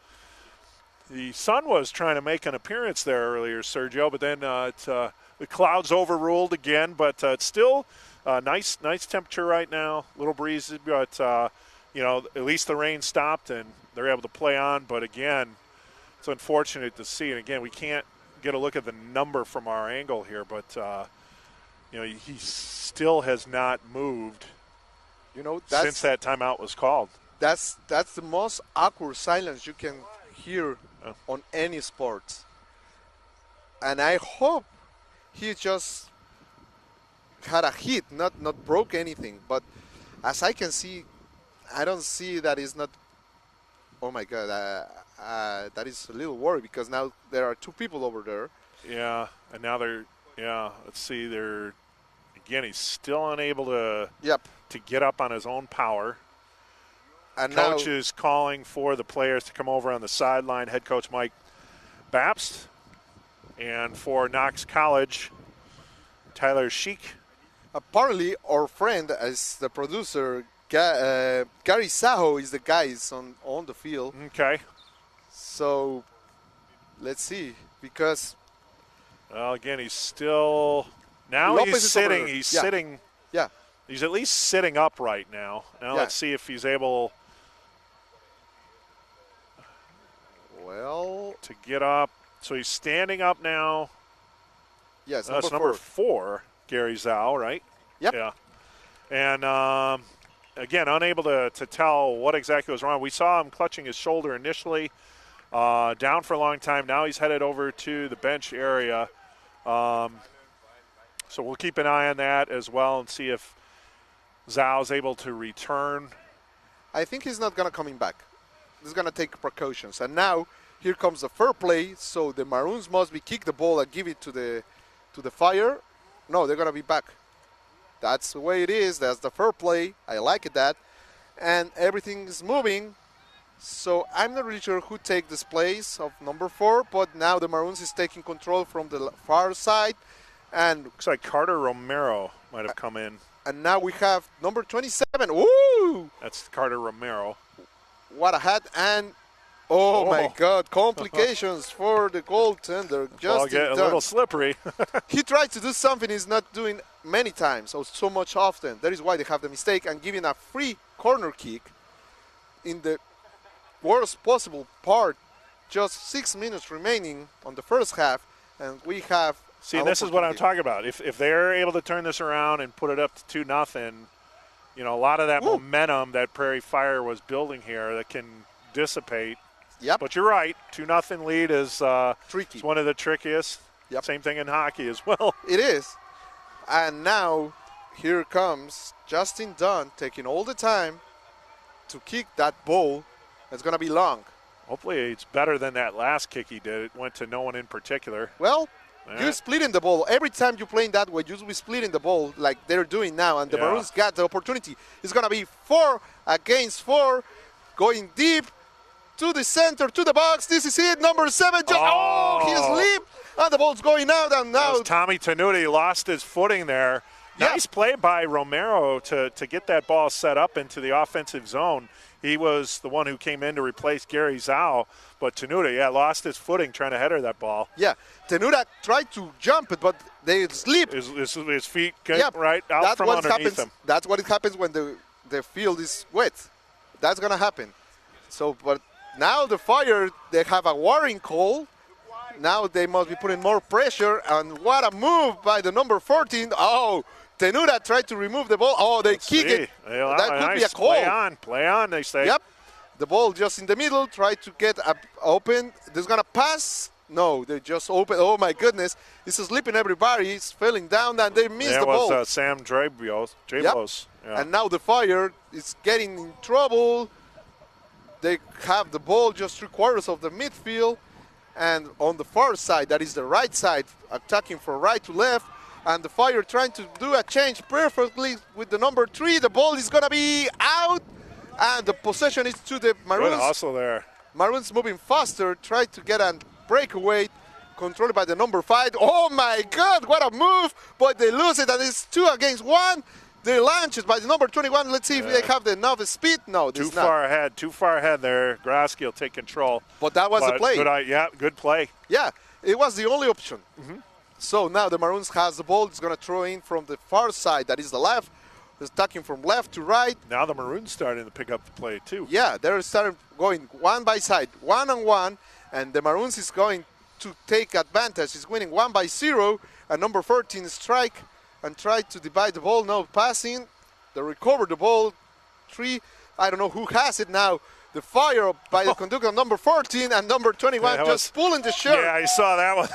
The sun was trying to make an appearance there earlier, Sergio, but then the clouds overruled again. But it's still nice temperature right now. Little breezy, but at least the rain stopped and they're able to play on. But again, it's unfortunate to see. And again, we can't get a look at the number from our angle here, but he still has not moved. Since that timeout was called. That's the most awkward silence you can hear on any sport. And I hope he just had a hit, not broke anything. But as I can see, I don't see that is not. Oh my God, that is a little worry because now there are 2 people over there. Yeah, and now they're. Yeah, let's see. Again, he's still unable to get up on his own power. And coach is calling for the players to come over on the sideline, head coach Mike Babst. And for Knox College, Tyler Sheik. Apparently, our friend, as the producer, Gary Saho, is the guys on the field. Okay. So, let's see, because... Well, again, he's still... Now Lopez he's sitting. He's sitting. Yeah. He's at least sitting up right now. Now let's see if he's able to get up. So he's standing up now. Yes, that's number 4, Gary Zhao, right? Yep. Yeah. And, again, unable to tell what exactly was wrong. We saw him clutching his shoulder initially, down for a long time. Now he's headed over to the bench area. So we'll keep an eye on that as well and see if Zhao's able to return. I think he's not going to coming back. He's going to take precautions. And now here comes the fair play. So the Maroons must be kick the ball and give it to the Fire. No, they're going to be back. That's the way it is. That's the fair play. I like it that. And everything is moving. So I'm not really sure who take this place of number 4, but now the Maroons is taking control from the far side. And looks like Carter Romero might have come in. And now we have number 27. Ooh! That's Carter Romero. What a hat. And, oh my God, complications for the goaltender. Ball get a little slippery. He tried to do something he's not doing many times or so much often. That is why they have the mistake and giving a free corner kick in the worst possible part. Just 6 minutes remaining on the first half, and we have. See, this is what I'm talking about. If they're able to turn this around and put it up to 2-0, you know, a lot of that momentum that Prairie Fire was building here that can dissipate. Yep. But you're right. 2-0 lead is tricky. It's one of the trickiest. Yep. Same thing in hockey as well. It is. And now here comes Justin Dunn taking all the time to kick that ball. It's going to be long. Hopefully it's better than that last kick he did. It went to no one in particular. Well, you're splitting the ball. Every time you play in that way, you'll be splitting the ball like they're doing now. And the Maroons got the opportunity. It's going to be 4 against 4, going deep to the center, to the box. This is it, number 7. He slipped, and the ball's going out. And now Tommy Tenuti lost his footing there. Nice play by Romero to get that ball set up into the offensive zone. He was the one who came in to replace Gary Zhao, but Tenuta, lost his footing trying to header that ball. Yeah, Tenuta tried to jump it, but they slipped. His feet came right out from underneath him. That's what happens when the field is wet. That's going to happen. So, but now the Fire, they have a warning call. Now they must be putting more pressure, and what a move by the number 14. Tenuta tried to remove the ball. They kick it. That could be a call. Play on, they say. Yep. The ball just in the middle. Try to get open. They're going to pass. No, they just open. Oh, my goodness. It's slipping everybody. It's falling down, and they missed the ball. That was Sam Drabos. Yep. Yeah. And now the Fire is getting in trouble. They have the ball just 3/4 of the midfield. And on the far side, that is the right side, attacking from right to left. And the Fire trying to do a change perfectly with the number 3. The ball is going to be out. And the possession is to the Maroons. Good hustle there. Maroons moving faster. Try to get a breakaway. Controlled by the number 5. Oh, my God. What a move. But they lose it. And it's 2 against 1. They launch it by the number 21. Let's see if they have enough speed. No, too far ahead there. Grasky will take control. But that was the play. Good play. Yeah, it was the only option. Mm-hmm. So now the Maroons has the ball. It's going to throw in from the far side. That is the left. It's attacking from left to right. Now the Maroons starting to pick up the play too. Yeah, they're starting going one by side, 1-on-1. And the Maroons is going to take advantage. It's winning 1-0. And number 14 strike and try to divide the ball. No passing. They recover the ball. 3. I don't know who has it now. The Fire by the conductor number 14 and number 21 just pulling the shirt. Yeah, I saw that one.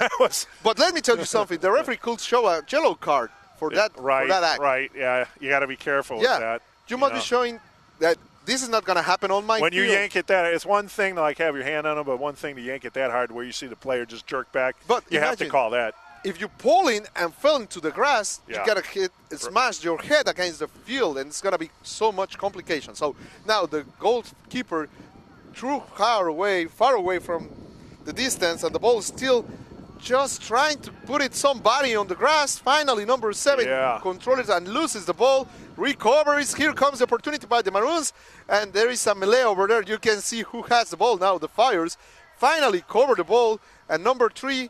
But let me tell you something. The referee could show a yellow card for that act. Right, yeah. You got to be careful with that. You must be showing that this is not going to happen on my field. When you yank it that, it's one thing to have your hand on it, but one thing to yank it that hard where you see the player just jerk back. But you have to call that. If you pull in and fell into the grass, you got to smash your head against the field, and it's going to be so much complication. So now the goalkeeper threw far away from the distance, and the ball is still just trying to put it somebody on the grass. Finally, number 7 controls it and loses the ball. Recovers. Here comes the opportunity by the Maroons, and there is a melee over there. You can see who has the ball now. The Fires finally cover the ball, and number 3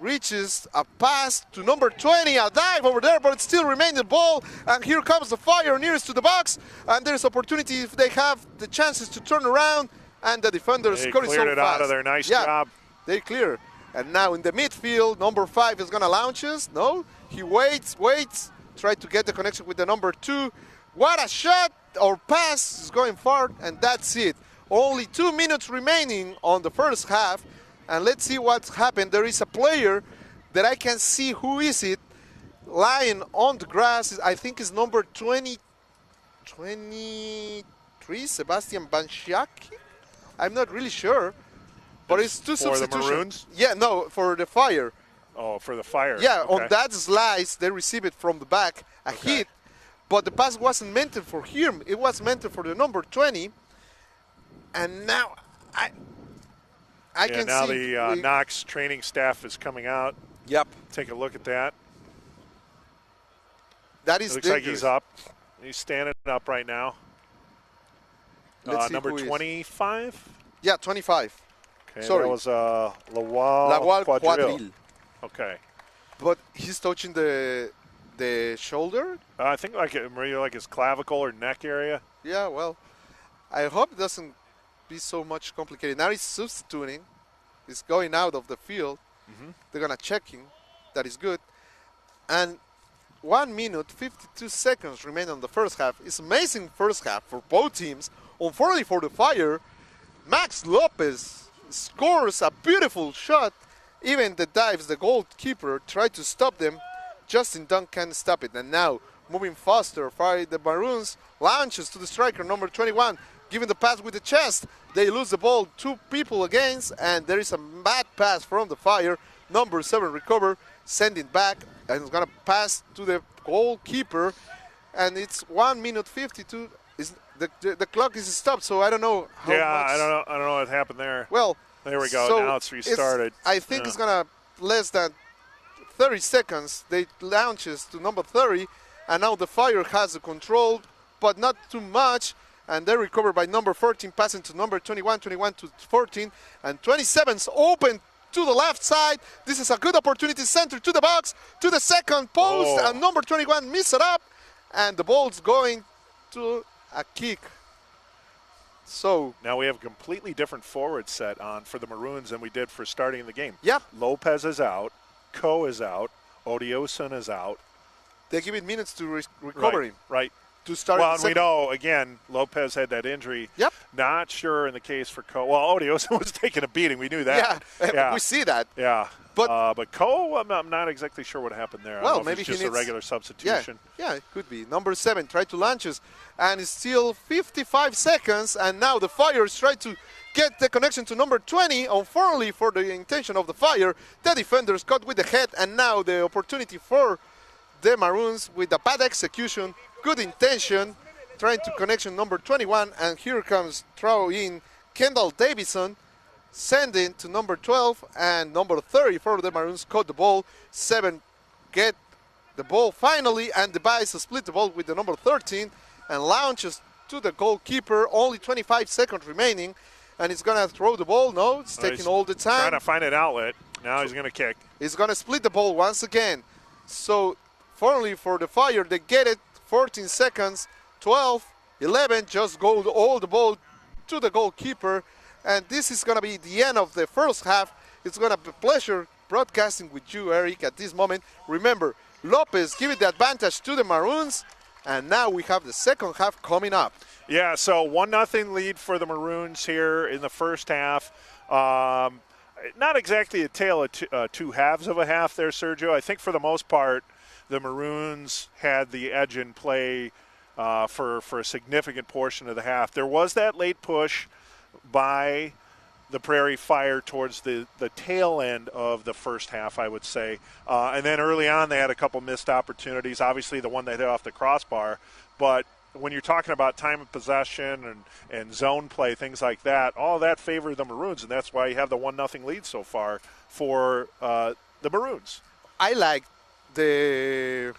reaches a pass to number 20, a dive over there, but it still remains the ball. And here comes the Fire nearest to the box, and there's opportunity if they have the chances to turn around, and the defenders score so fast. They cleared it out of there. Nice job. They clear. And now in the midfield, number 5 is going to launch us. No, he waits, try to get the connection with the number 2. What a shot or pass is going far, and that's it. Only 2 minutes remaining on the first half. And let's see what's happened. There is a player that I can see who is it lying on the grass. I think it's number 23, Sebastian Bansiaki. I'm not really sure. But it's 2 substitutions. For the Maroons? Yeah, no, for the Fire. Oh, for the Fire. Yeah, on that slice, they receive it from the back, a hit. But the pass wasn't meant for him. It was meant for the number 20. And now I can see. Now the Knox training staff is coming out. Yep. Take a look at that. That is looks dangerous. like he's up. He's standing up right now. Number 25? Yeah, 25. Okay, Sorry. that was Lawal Quadrille. Okay. But he's touching the shoulder? I think maybe like his clavicle or neck area. Yeah, well, I hope it doesn't be so much complicated. Now he's substituting. He's going out of the field. Mm-hmm. They're going to check him. That is good. And 1 minute, 52 seconds remain on the first half. It's amazing first half for both teams. Unfortunately for the Fire, Max Lopez scores a beautiful shot. Even the dives, the goalkeeper tried to stop them. Justin Dunn can't stop it. And now, moving faster, the Maroons launches to the striker, number 21, giving the pass with the chest. They lose the ball, 2 people against, and there is a bad pass from the Fire. Number 7 recover, send it back, and it's going to pass to the goalkeeper. And it's 1 minute 52. The clock is stopped, so I don't know how much. I don't know what happened there. Well, there we go. So now it's restarted. I think it's going to less than 30 seconds. They launches to number 30, and now the Fire has the control, but not too much. And they recover by number 14, passing to number 21, 21 to 14, and 27's open to the left side. This is a good opportunity. Center to the box, to the second post, and number 21 miss it up, and the ball's going to a kick. So now we have a completely different forward set on for the Maroons than we did for starting the game. Yep. Lopez is out. Ko is out. Odioson is out. They give it minutes to recover him. Right. To start. Well, and we know, again, Lopez had that injury. Yep. Not sure in the case for Ko. Well, Odioson was taking a beating. We knew that. Yeah. We see that. Yeah. But Ko, I'm not exactly sure what happened there. Well, I don't know maybe if it's just a regular substitution. Yeah, it could be. Number 7 tried to launches, and it's still 55 seconds, and now the Fires try to get the connection to number 20. Unfortunately for the intention of the Fire, the defenders caught with the head, and now the opportunity for the Maroons with a bad execution, good intention, trying to connection number 21, and here comes throw in Kendall Davison, sending to number 12, and number 30 for the Maroons caught the ball. 7 get the ball finally, and the Bice split the ball with the number 13 and launches to the goalkeeper. Only 25 seconds remaining, and he's going to throw the ball. No, it's taking all the time. Trying to find an outlet. Now he's going to kick. He's going to split the ball once again. So, fortunately for the Fire, they get it. 14 seconds, 12, 11, just go all the ball to the goalkeeper. And this is going to be the end of the first half. It's going to be a pleasure broadcasting with you, Eric, at this moment. Remember, Lopez giving the advantage to the Maroons, and now we have the second half coming up. Yeah, so 1-0 lead for the Maroons here in the first half. Not exactly a tale of two halves of a half there, Sergio. I think for the most part, the Maroons had the edge in play for a significant portion of the half. There was that late push by the Prairie Fire towards the tail end of the first half, I would say. And then early on, they had a couple missed opportunities. Obviously, the one they hit off the crossbar. But when you're talking about time of possession and zone play, things like that, all that favored the Maroons, and that's why you have the 1-0 lead so far for the Maroons. I like the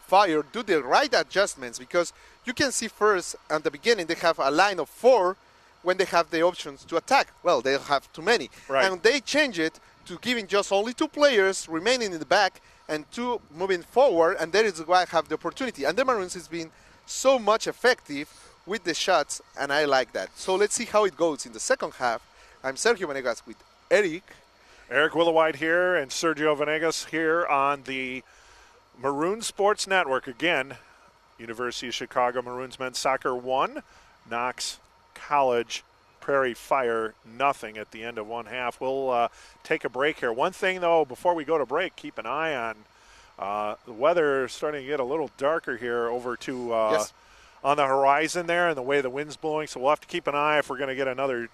Fire do the right adjustments, because you can see first at the beginning they have a line of 4 when they have the options to attack. Well, they have too many. Right. And they change it to giving just only 2 players remaining in the back and 2 moving forward, and that is why I have the opportunity. And the Maroons has been so much effective with the shots, and I like that. So let's see how it goes in the second half. I'm Sergio Venegas with Eric Willowite here and Sergio Venegas here on the Maroon Sports Network. Again, University of Chicago Maroons men's soccer 1, Knox College Prairie Fire nothing at the end of one half. We'll take a break here. One thing, though, before we go to break, keep an eye on the weather starting to get a little darker here over to on the horizon there, and the way the wind's blowing. So we'll have to keep an eye if we're going to get another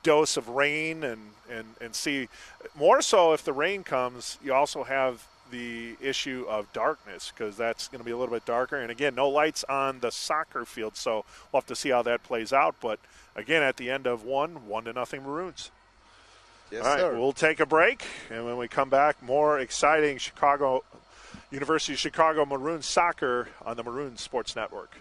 dose of rain and see. More so if the rain comes, you also have the issue of darkness, because that's going to be a little bit darker. And again, no lights on the soccer field, so we'll have to see how that plays out. But again, at the end of 1-0 Maroons. Yes, all right, sir. We'll take a break, and when we come back, more exciting University of Chicago Maroons soccer on the Maroons Sports Network.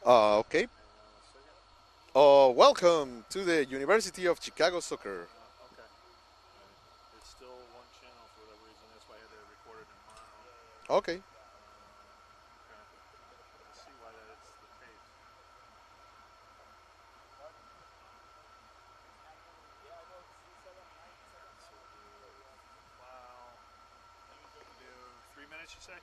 Okay. Welcome to the University of Chicago Soccer. Okay. It's still one channel for whatever reason. That's why I had to record it in mono. Okay. Okay. Let's see why that is the case. Wow. Do 3 minutes, you say?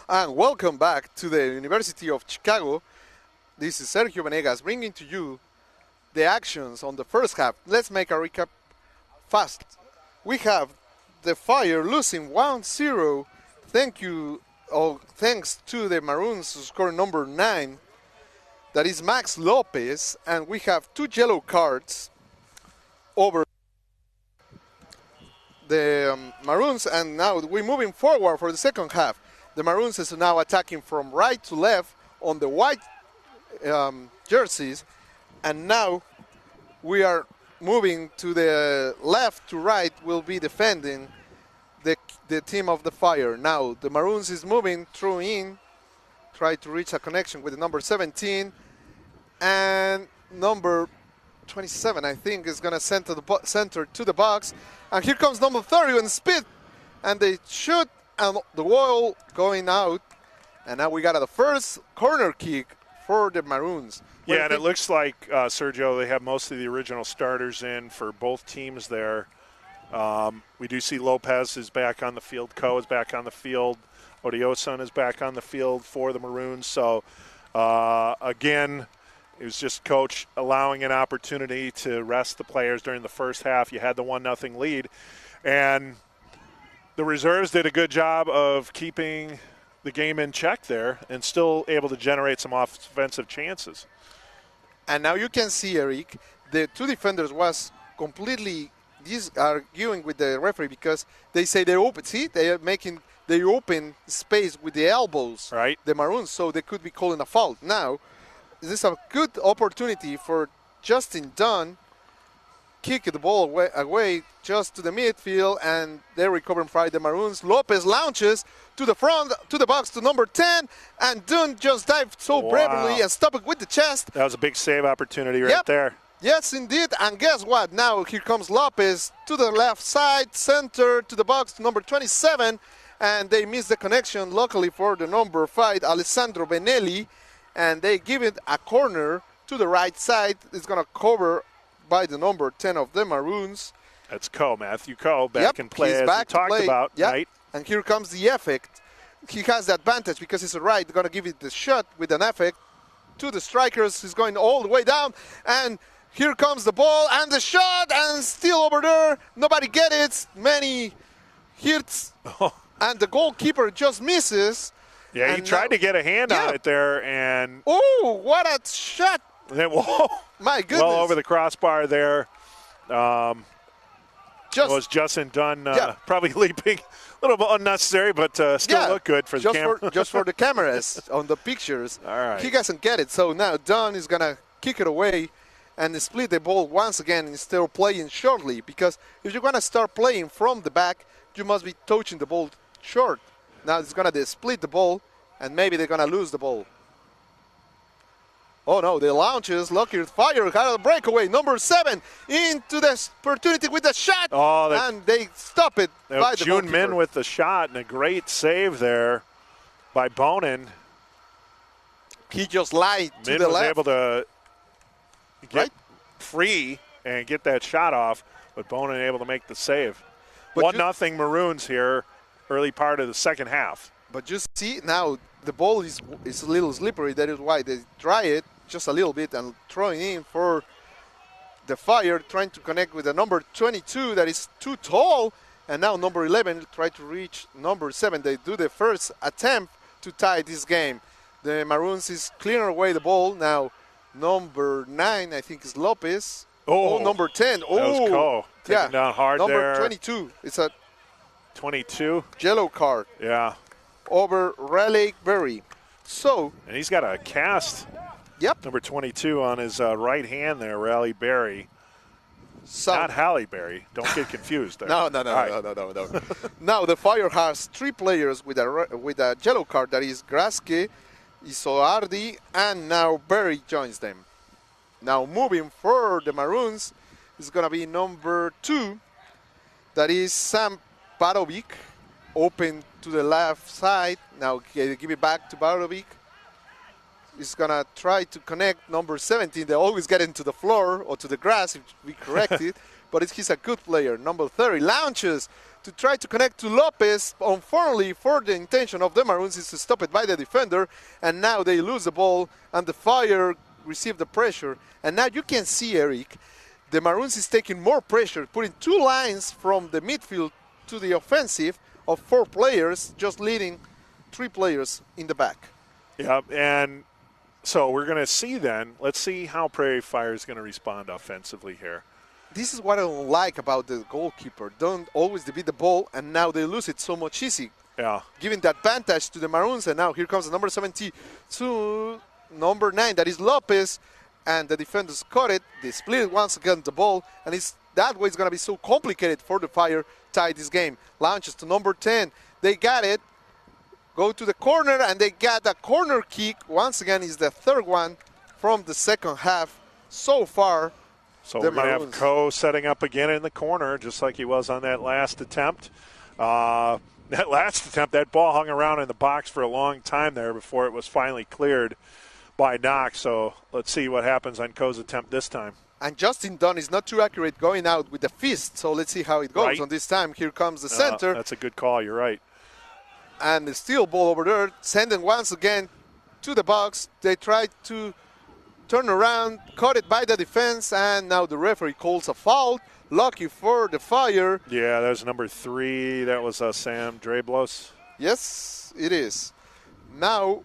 And welcome back to the University of Chicago. This is Sergio Venegas bringing to you the actions on the first half. Let's make a recap fast. We have the Fire losing 1-0. Thanks to the Maroons score number 9. That is Max Lopez, and we have 2 yellow cards over the Maroons, and now we're moving forward for the second half. The Maroons is now attacking from right to left on the white jerseys, and now we are moving to the left to right. Will be defending the team of the Fire. Now the Maroons is moving through in, try to reach a connection with the number 17, and number 27, I think, is going to center to the box. And here comes number 30 on speed, and they shoot, and the wall going out. And now we got the first corner kick for the Maroons. Yeah, and it looks like, Sergio, they have most of the original starters in for both teams there. We do see Lopez is back on the field. Coe is back on the field. Odioson is back on the field for the Maroons. So, again, it was just coach allowing an opportunity to rest the players during the first half. You had the 1-0 lead. And the reserves did a good job of keeping the game in check there and still able to generate some offensive chances. And now you can see, Eric, the 2 defenders was completely arguing with the referee because they say they're open. See, they are making the open space with the elbows, right? The Maroons, so they could be calling a foul. Now, this is a good opportunity for Justin Dunn. Kick the ball away just to the midfield, and they recover from the Maroons. Lopez launches to the front, to the box, to number 10, and Dunn just dived so bravely and stopped it with the chest. That was a big save opportunity right there. Yes, indeed. And guess what? Now here comes Lopez to the left side, center to the box to number 27, and they miss the connection, luckily for the number 5, Alessandro Benelli, and they give it a corner to the right side. It's going to cover by the number 10 of the Maroons. That's Coe, Matthew Coe, back in play, he's as back we talked about. Yep. Right? And here comes the effect. He has the advantage because he's right. They're going to give it the shot with an effect to the strikers. He's going all the way down, and here comes the ball and the shot, and still over there. Nobody get it. Many hits, and the goalkeeper just misses. Yeah, he tried to get a hand on it there, and oh, what a shot! Then, whoa! My goodness! Well over the crossbar there. Was Justin Dunn probably leaping a little bit unnecessary, but still looked good for the camera. Just for the cameras on the pictures. All right. He doesn't get it, so now Dunn is gonna kick it away and split the ball once again instead of playing shortly. Because if you're gonna start playing from the back, you must be touching the ball short. Now it's gonna split the ball, and maybe they're gonna lose the ball. Oh no, the launches, lucky Fire got a breakaway. Number 7 into the opportunity with the shot, and they stop it by the June Min with the shot, and a great save there by Bonin. He just lied to Min the was left. Able to get free and get that shot off, but Bonin able to make the save. 1-0 Maroons here, early part of the second half. But you see now the ball is a little slippery. That is why they try it just a little bit and throwing in for the Fire, trying to connect with the number 22 that is too tall, and now number 11 try to reach number 7. They do the first attempt to tie this game. The Maroons is clearing away the ball. Now number 9, I think, is Lopez. Number 10. That was Coe. Taking down hard number there. Number 22. It's a 22. Yellow card. Yeah. Over Raleigh Berry. And he's got a cast. Yep. Number 22 on his right hand there, Raleigh Berry. Not Halle Berry. Don't get confused there. No. Now the Fire has 3 players with a yellow card. That is Grasque, Isoardi, and now Berry joins them. Now moving for the Maroons is going to be number 2. That is Sam Barovic. Open to the left side. Now give it back to Barovic. He's going to try to connect number 17. They always get into the floor or to the grass if we correct it. But he's a good player. Number 30 launches to try to connect to Lopez. Unfortunately, for the intention of the Maroons is to stop it by the defender. And now they lose the ball, and the Fire receive the pressure. And now you can see, Eric, the Maroons is taking more pressure, putting 2 lines from the midfield to the offensive of 4 players, just leading 3 players in the back. Yeah, and So we're going to see then. Let's see how Prairie Fire is going to respond offensively here. This is what I don't like about the goalkeeper. Don't always beat the ball, and now they lose it so much easy. Yeah. Giving that advantage to the Maroons, and now here comes the number 72, number 9, that is Lopez, and the defenders caught it. They split once again the ball, and that way it's going to be so complicated for the Fire tie this game. Launches to number 10. They got it. Go to the corner, and they got a corner kick. Once again, is the third one from the second half so far. So we're going to have Coe setting up again in the corner, just like he was on that last attempt. That last attempt, that ball hung around in the box for a long time there before it was finally cleared by Knox. So let's see what happens on Coe's attempt this time. And Justin Dunn is not too accurate going out with the fist, so let's see how it goes on this time. Here comes the center. That's a good call, you're right. And the steel ball over there, sending once again to the box. They tried to turn around, caught it by the defense, and now the referee calls a foul. Lucky for the Fire. Yeah, that was number 3. That was Sam Drablos. Yes, it is. Now,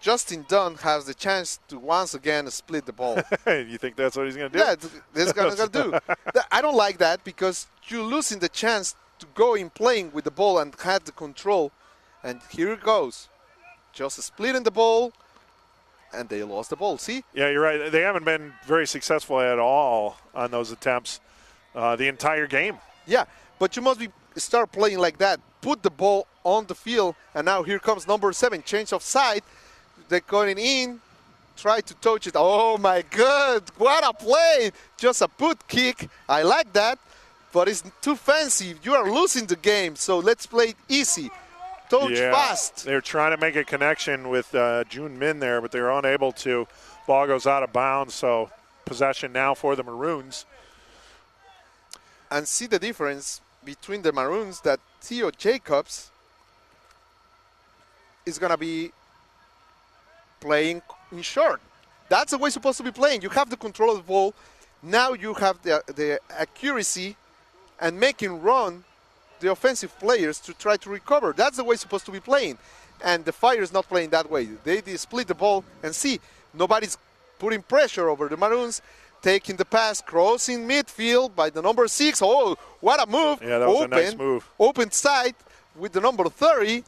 Justin Dunn has the chance to once again split the ball. You think that's what he's going to do? Yeah, that's what he's going to do. I don't like that because you're losing the chance to go in playing with the ball and have the control. And here it goes. Just splitting the ball, and they lost the ball. See? Yeah, you're right. They haven't been very successful at all on those attempts the entire game. Yeah, but you must start playing like that. Put the ball on the field, and now here comes number 7. Change of side. They're going in. Try to touch it. Oh, my God. What a play. Just a put kick. I like that, but it's too fancy. You are losing the game, so let's play it easy. Touch fast. They're trying to make a connection with June Min there, but they're unable to. Ball goes out of bounds, so possession now for the Maroons. And see the difference between the Maroons that Theo Jacobs is going to be playing in short. That's the way you're supposed to be playing. You have the control of the ball. Now you have the accuracy and making run the offensive players to try to recover. That's the way it's supposed to be playing. And the Fire is not playing that way. They split the ball, and see, nobody's putting pressure over the Maroons. Taking the pass, crossing midfield by the number 6. Oh, what a move. Yeah, that was a nice move. Open side with the number 30.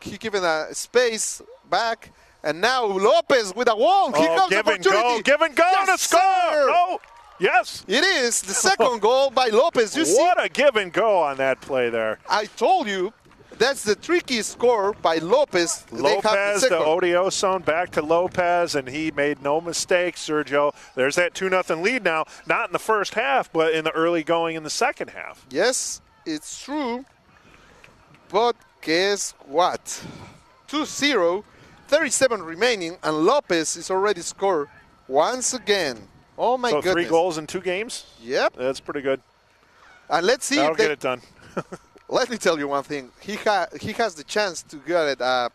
He given a space back. And now Lopez with a wall. Here comes the opportunity. Give and go to score. Oh, yes. It is the second goal by Lopez. What a give and go on that play there. I told you. That's the tricky score by Lopez. Lopez, the Odioson, back to Lopez, and he made no mistake, Sergio. There's that 2-0 lead now. Not in the first half, but in the early going in the second half. Yes, it's true. But guess what? 2-0, 37 remaining, and Lopez is already scored once again. Oh, my goodness. So 3 goals in 2 games? Yep. That's pretty good. And let's see. That'll get it done. Let me tell you one thing. He has the chance to get it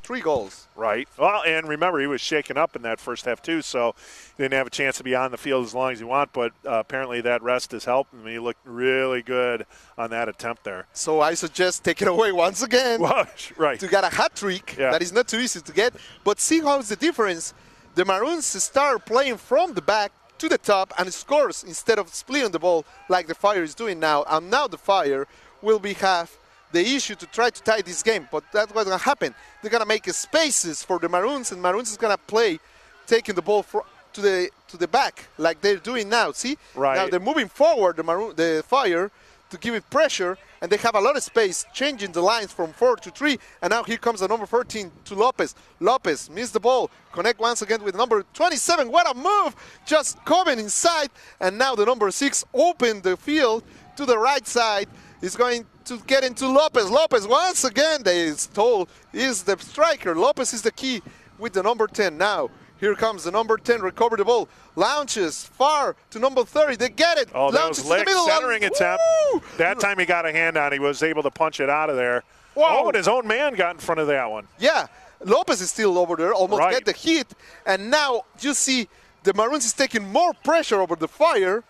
3 goals. Right. Well, and remember, he was shaken up in that first half, too, so he didn't have a chance to be on the field as long as he wanted, but apparently that rest has helped him. He looked really good on that attempt there. So I suggest take it away once again. Well, right. To get a hat trick. Yeah. That is not too easy to get. But see how's the difference. The Maroons start playing from the back to the top and scores instead of splitting the ball like the Fire is doing now. And now the Fire will have the issue to try to tie this game, but that's what's going to happen. They're going to make spaces for the Maroons, and Maroons is going to play taking the ball to the back like they're doing now. See? Right. Now they're moving forward, the Fire, to give it pressure, and they have a lot of space, changing the lines from 4 to 3, and now here comes the number 13 to Lopez. Lopez missed the ball, connect once again with number 27. What a move! Just coming inside, and now the number 6 opened the field to the right side. Is going to get into Lopez. Lopez, once again, they told, is the striker. Lopez is the key with the number 10. Now, here comes the number 10, recover the ball. Launches far to number 30. They get it. Oh, that was Lick centering attempt. Woo! That time he got a hand on it. He was able to punch it out of there. Whoa. Oh, and his own man got in front of that one. Yeah, Lopez is still over there, almost get the hit. And now you see the Maroons is taking more pressure over the Fire.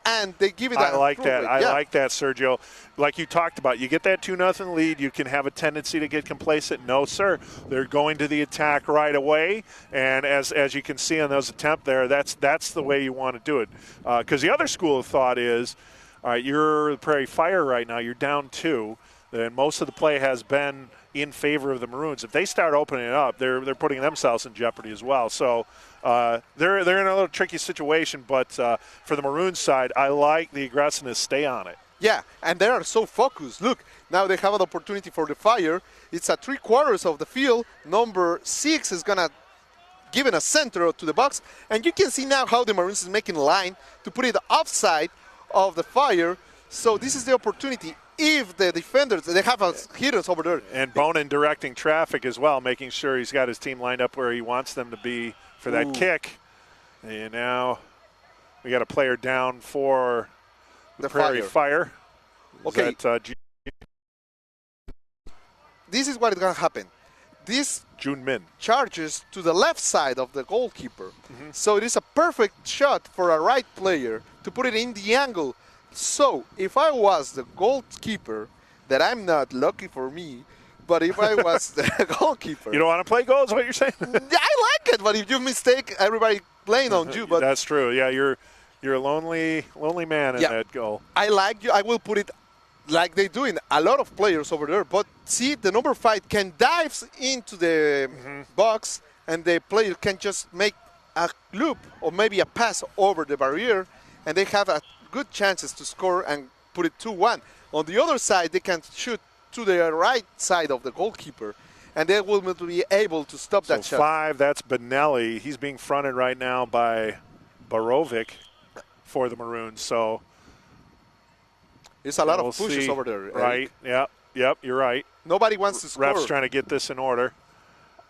and they give it. I like that. I like that, Sergio. Like you talked about, you get that 2-0 lead, you can have a tendency to get complacent. No, sir. They're going to the attack right away, and as you can see on those attempts there, that's the way you want to do it. Because the other school of thought is, all right, you're the Prairie Fire right now. You're down 2, and most of the play has been in favor of the Maroons. If they start opening it up, they're putting themselves in jeopardy as well. So they're in a little tricky situation. But for the Maroons side, I like the aggressiveness. Stay on it. Yeah, and they are so focused. Look, now they have an opportunity for the Fire. It's at 3/4 of the field. Number 6 is going to give it a center to the box. And you can see now how the Maroons is making a line to put it offside of the Fire. So this is the opportunity. If the defenders, they have hitters over there. And Bonin directing traffic as well, making sure he's got his team lined up where he wants them to be for that kick. And now we got a player down for the Prairie Fire. Okay. This is what is going to happen. This Jun Min charges to the left side of the goalkeeper. Mm-hmm. So it is a perfect shot for a right player to put it in the angle. So if I was the goalkeeper, that I'm not, lucky for me, but if I was the goalkeeper. You don't want to play goal, is what you're saying? I like it, but if you mistake, everybody playing on you. But that's true. Yeah, you're a lonely man in that goal. I like you. I will put it like they do in a lot of players over there. But see, the number 5 can dive into the box, and the player can just make a loop or maybe a pass over the barrier, and they have a good chances to score and put it 2-1. On the other side, they can shoot to the right side of the goalkeeper, and they will be able to stop that shot. 5, that's Benelli. He's being fronted right now by Barovic for the Maroons. So there's a lot of pushes over there. Right, yep, you're right. Nobody wants to score. Refs trying to get this in order.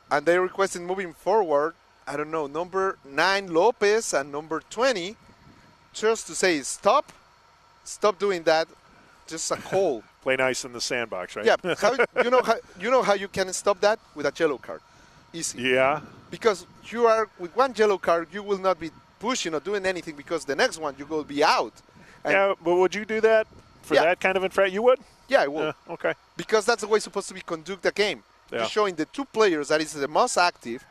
And they requested moving forward, I don't know, number 9 Lopez and number 20, just to say stop doing that, just a call. Play nice in the sandbox, right? Yeah, you know how you can stop that? With a yellow card. Easy. Yeah. Because you are, with one yellow card, you will not be pushing or doing anything, because the next one you will be out. And yeah, but would you do that for that kind of infraction? You would? Yeah, I would. Okay. Because that's the way it's supposed to be conduct the game. Yeah. You're showing the 2 players that is the most active.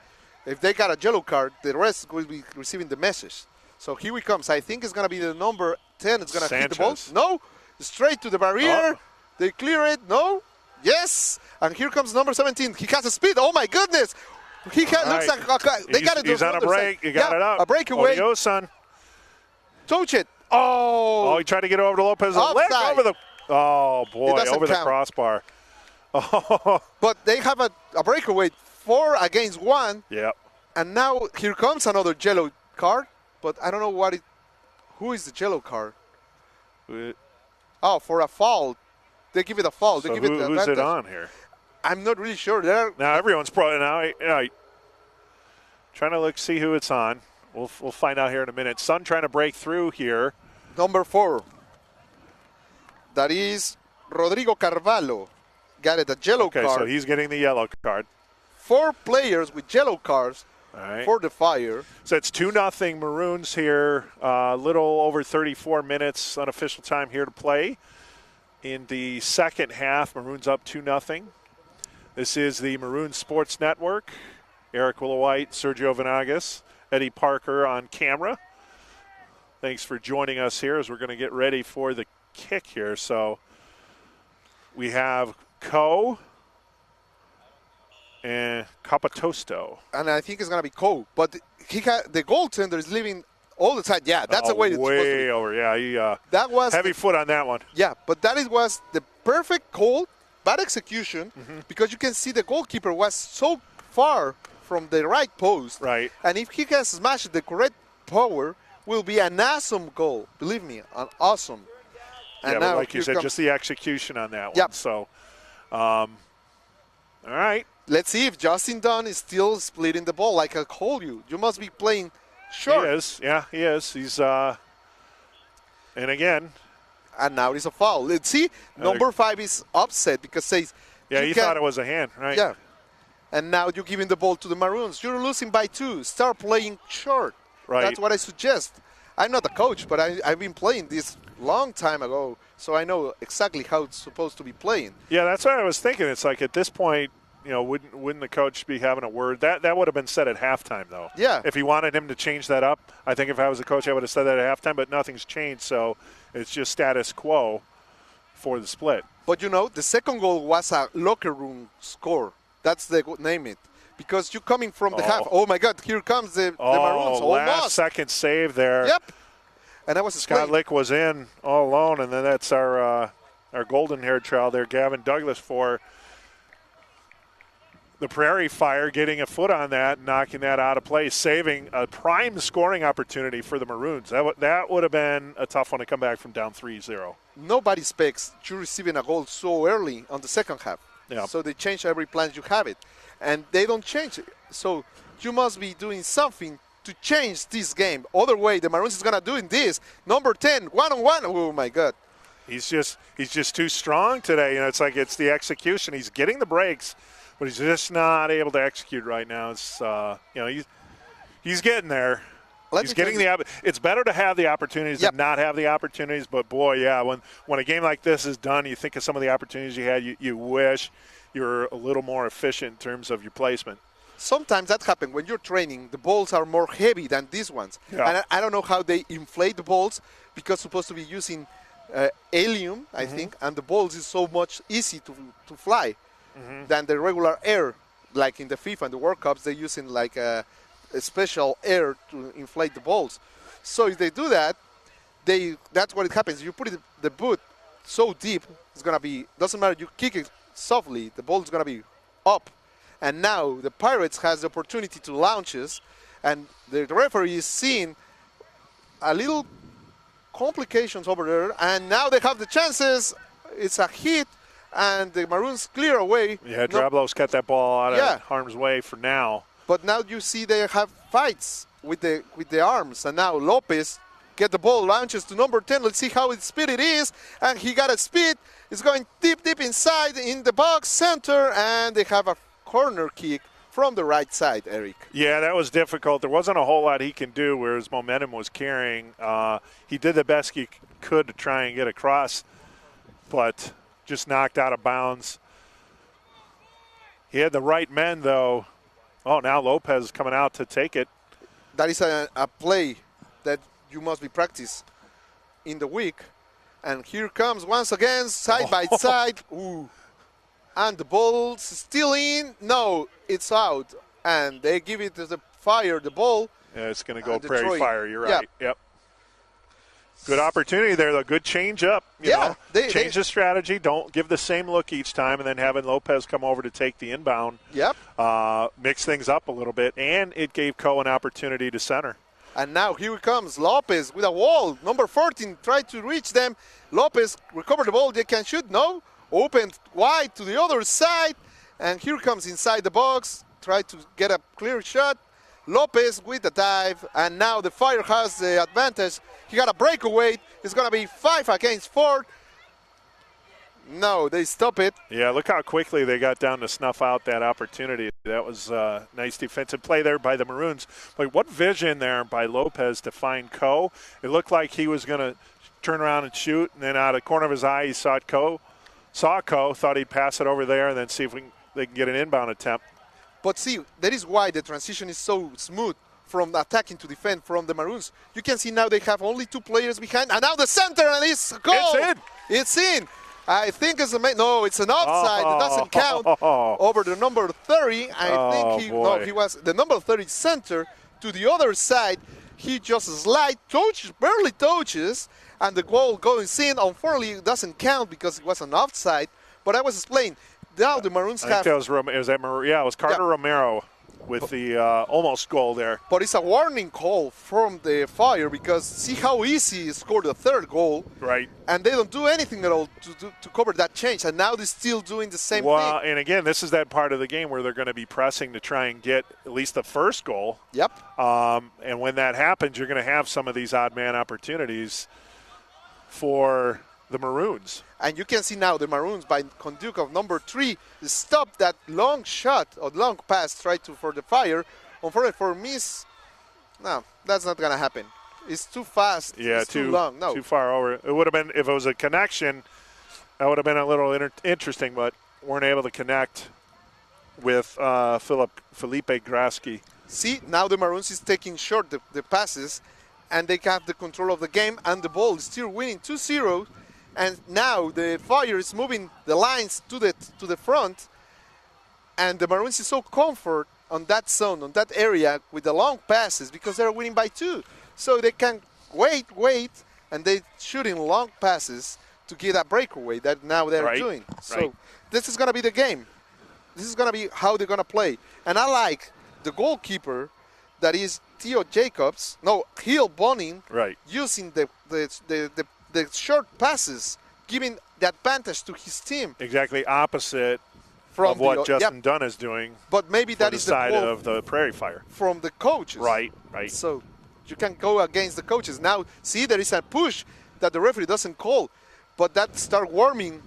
If they got a yellow card, the rest will be receiving the message. So here he comes. I think it's going to be the number 10. It's going to hit the ball. No. Straight to the barrier. Oh. They clear it. No. Yes. And here comes number 17. He has a speed. Oh, my goodness. He looks like they got it. He's on a break. Side. You got it up. A breakaway. Go, son. Touch it. Oh. Oh, he tried to get over to Lopez. Leg over the. Oh, boy. Over the crossbar. Oh. But they have a breakaway, 4 against 1. Yep. And now here comes another yellow card. But I don't know who is the yellow card? Oh, for a foul. They give it a foul. So they give it the who's it on here? I'm not really sure. Now everyone's probably trying to see who it's on. We'll find out here in a minute. Sun trying to break through here. Number 4. That is Rodrigo Carvalho. Got it, a yellow card. Okay, so he's getting the yellow card. 4 players with yellow cards. Right. For the Fire. So it's 2-0 Maroons here. A little over 34 minutes unofficial time here to play. In the second half, Maroons up 2-0. This is the Maroons Sports Network. Eric Willowhite, Sergio Venagas, Eddie Parker on camera. Thanks for joining us here as we're going to get ready for the kick here. So we have Ko and Capatosto. And I think it's going to be Ko. But the goaltender is leaving all the time. Yeah, that's the way it's supposed to be. Way over, yeah. That was heavy foot on that one. Yeah, but that was the perfect call, bad execution, because you can see the goalkeeper was so far from the right post. Right. And if he can smash the correct power, will be an awesome goal. Believe me, an awesome. And now, but like you said, just the execution on that one. Yep. So, all right. Let's see if Justin Dunn is still splitting the ball. Like I told you, you must be playing short. He is. Yeah, he is. He's and again. And now it's a foul. Let's see. Number 5 is upset because says. Yeah, he thought it was a hand, right? Yeah. And now you're giving the ball to the Maroons. You're losing by 2. Start playing short. Right. That's what I suggest. I'm not a coach, but I've been playing this long time ago, so I know exactly how it's supposed to be playing. Yeah, that's what I was thinking. It's like at this point, wouldn't the coach be having a word? That would have been said at halftime, though. Yeah. If he wanted him to change that up, I think if I was a coach, I would have said that at halftime, but nothing's changed, so it's just status quo for the split. But, the second goal was a locker room score. That's the name it. Because you're coming from the half. Oh, my God, here comes the Maroons. Last second save there. Yep. And that was Scott Lick was in all alone, and then that's our golden-haired child there, Gavin Douglas, for the Prairie Fire, getting a foot on that, knocking that out of play, saving a prime scoring opportunity for the Maroons. That would have been a tough one to come back from down 3-0. Nobody expects you receiving a goal so early on the second half. Yeah. So they change every plan you have it. And they don't change it. So you must be doing something to change this game. Other way, the Maroons is going to do this. Number 10, one-on-one. Oh, my God. He's just too strong today. It's like it's the execution. He's getting the breaks, but he's just not able to execute right now. It's he's getting there. He's getting it's better to have the opportunities than not have the opportunities. But boy, yeah, when a game like this is done, you think of some of the opportunities you had. You wish you were a little more efficient in terms of your placement. Sometimes that happens when you're training. The balls are more heavy than these ones, and I don't know how they inflate the balls because supposed to be using helium, I think, and the balls is so much easy to fly than the regular air, like in the FIFA and the World Cups. They're using like a special air to inflate the balls. So if they do that, that's what it happens. You put the boot so deep, it's gonna be, doesn't matter. You kick it softly, the ball is gonna be up. And now the Pirates has the opportunity to launch us, and the referee is seeing a little complications over there, and now they have the chances. It's a hit, and the Maroons clear away. Yeah, Drablo's got that ball out of harm's way for now. But now you see they have fights with the arms, and now Lopez get the ball, launches to number 10. Let's see how its speed it is, and he got a speed. It's going deep inside in the box center, and they have a corner kick from the right side, Eric. Yeah, that was difficult. There wasn't a whole lot he can do where his momentum was carrying. He did the best he could to try and get across, but just knocked out of bounds. He had the right men, though. Oh, now Lopez coming out to take it. That is a play that you must be practiced in the week. And here comes once again, side by side. Ooh. And the ball's still in. No, it's out. And they give it to the Fire, the ball. Yeah, it's going to go Prairie Fire. You're right. Yep. Good opportunity there, though. Good change up. Change the strategy. Don't give the same look each time, and then having Lopez come over to take the inbound. Yep. Mix things up a little bit, and it gave Coe an opportunity to center. And now here comes Lopez with a wall. Number 14 tried to reach them. Lopez recovered the ball. They can shoot. No. Opened wide to the other side. And here comes inside the box. Tried to get a clear shot. Lopez with the dive. And now the Fire has the advantage. He got a breakaway. It's going to be 5 against 4. No, they stop it. Yeah, look how quickly they got down to snuff out that opportunity. That was a nice defensive play there by the Maroons. But what vision there by Lopez to find Coe. It looked like he was going to turn around and shoot, and then out of the corner of his eye he saw Coe, thought he'd pass it over there and then see if they can get an inbound attempt. But see, that is why the transition is so smooth from attacking to defend from the Maroons. You can see now they have only 2 players behind, and now the center, and it's goal. It's in. It's in. I think it's it's an offside. It doesn't count over the number 30. He was the number 30 center to the other side. He just barely touches, and the goal goes in. Unfortunately, it doesn't count because it was an offside. But I was explaining. Now the Maroons have. It was Carter Romero with the almost goal there. But it's a warning call from the Fire because see how easy he scored the 3rd goal. Right. And they don't do anything at all to cover that change. And now they're still doing the same thing. Well, and again, this is that part of the game where they're going to be pressing to try and get at least the first goal. Yep. And when that happens, you're going to have some of these odd man opportunities for the Maroons. And you can see now the Maroons, by conduct of number 3, stopped that long shot or long pass for the Fire. Unfortunately for miss, no, that's not going to happen. It's too fast. Yeah, it's too long. No. Too far over. It would have been, if it was a connection, that would have been a little interesting, but weren't able to connect with Felipe Grasky. See, now the Maroons is taking short the passes, and they have the control of the game, and the ball is still winning 2-0. And now the Fire is moving the lines to the front, and the Maroons is so comfort on that zone, on that area with the long passes because they're winning by 2. So they can wait, and they're shooting long passes to get a breakaway that now they're doing. So this is going to be the game. This is going to be how they're going to play. And I like the goalkeeper that is Theo Jacobs. No, Hill Bonin. Right. Using the short passes, giving the advantage to his team. Exactly opposite of what Justin Dunn is doing. But maybe that is the side of the Prairie Fire. From the coaches. Right. So you can go against the coaches. Now, see, there is a push that the referee doesn't call, but that start warming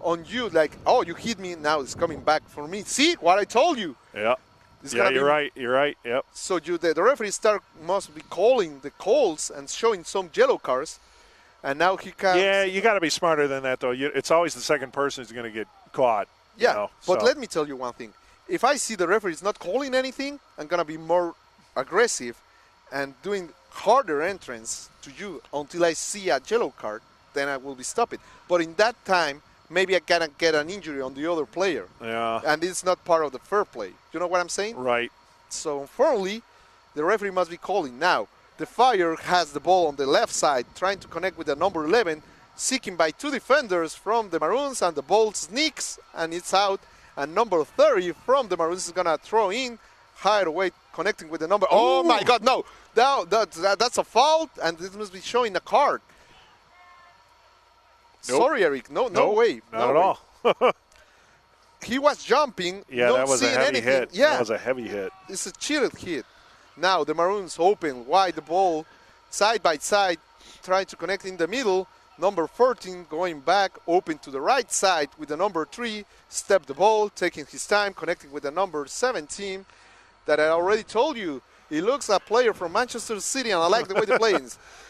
on you like, oh, you hit me, now it's coming back for me. See what I told you? Yeah. You're right. Yep. So the referee must be calling the calls and showing some yellow cards, and now he can. Yeah, you got to be smarter than that, though. It's always the second person who's going to get caught. Yeah, but let me tell you one thing. If I see the referee is not calling anything, I'm going to be more aggressive and doing harder entrance to you until I see a yellow card, then I will be stopping. But in that time, maybe I can get an injury on the other player. Yeah. And it's not part of the fair play. You know what I'm saying? Right. So, unfortunately, the referee must be calling. Now, the Fire has the ball on the left side, trying to connect with the number 11, seeking by 2 defenders from the Maroons, and the ball sneaks, and it's out. And number 30 from the Maroons is going to throw in, higher away, connecting with the number. Oh, my God, no. That's a foul, and this must be showing a card. Nope. Sorry, Eric. No way. Not at all. He was jumping. Yeah, that was a heavy hit. Yeah. That was a heavy hit. It's a cheated hit. Now the Maroons open wide the ball, side by side, trying to connect in the middle. Number 14 going back, open to the right side with the number 3. Step the ball, taking his time, connecting with the number 17 that I already told you. He looks a player from Manchester City, and I like the way they play.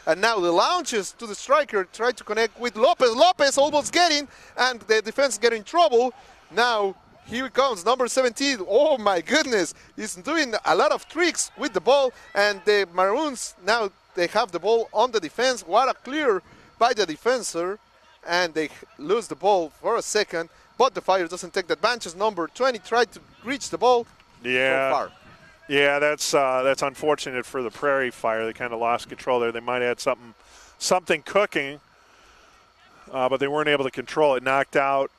And now the launches to the striker, try to connect with Lopez. Lopez almost getting, and the defense get in trouble. Now here comes number 17. Oh my goodness, he's doing a lot of tricks with the ball, and the Maroons now they have the ball on the defense. What a clear by the defender, and they lose the ball for a second. But the Fire doesn't take the advantage. Number 20 tried to reach the ball. Yeah. So far. Yeah, that's unfortunate for the Prairie Fire. They kind of lost control there. They might have had something cooking, but they weren't able to control it. Knocked out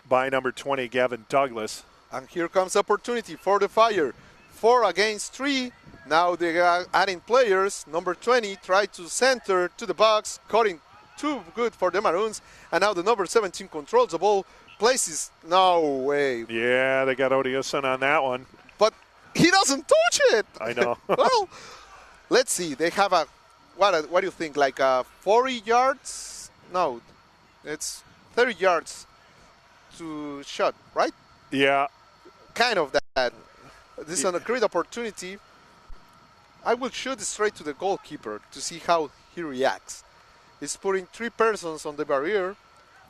by number 20, Gavin Douglas. And here comes opportunity for the Fire. 4 against 3. Now they are adding players. Number 20 tried to center to the box, cutting too good for the Maroons. And now the number 17 controls the ball. Places, no way. Yeah, they got Odioson on that one. But he doesn't touch it. I know. Well, let's see. They have what do you think, like 40 yards? No, it's 30 yards to shot, right? Yeah. Kind of that. This is a great opportunity. I will shoot straight to the goalkeeper to see how he reacts. He's putting 3 persons on the barrier.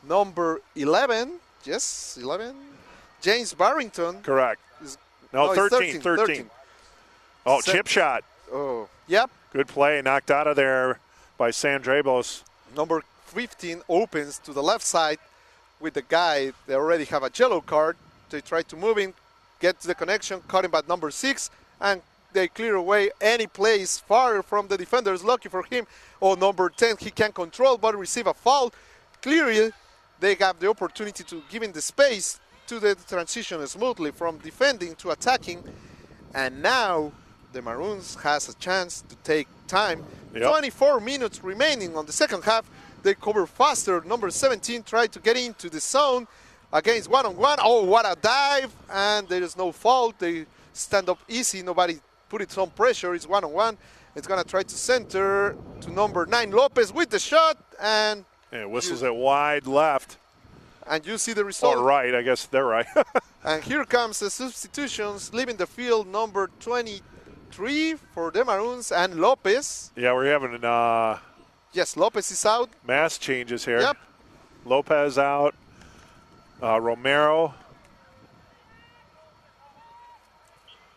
Number 11, yes, 11. James Barrington. Correct. No, 13. Oh, chip shot. Oh, yep. Good play, knocked out of there by Sandrabos. Number 15 opens to the left side with the guy. They already have a yellow card. They try to move in, get to the connection, caught him by number 6, and they clear away any place far from the defenders. Lucky for him. Oh, number 10, he can control but receive a foul. Clearly, they have the opportunity to give him the space to the transition smoothly from defending to attacking. And now the Maroons has a chance to take time. Yep. 24 minutes remaining on the second half. They cover faster. Number 17 tried to get into the zone against one-on-one. Oh, what a dive. And there is no fault. They stand up easy. Nobody put it some pressure. It's one-on-one. It's going to try to center to number 9, Lopez, with the shot. And whistles it wide left. And you see the result. Or right, I guess they're right. And here comes the substitutions, leaving the field. Number 20, 3 for the Maroons, and Lopez. Yeah, we're having Yes, Lopez is out. Mass changes here. Yep. Lopez out. Romero.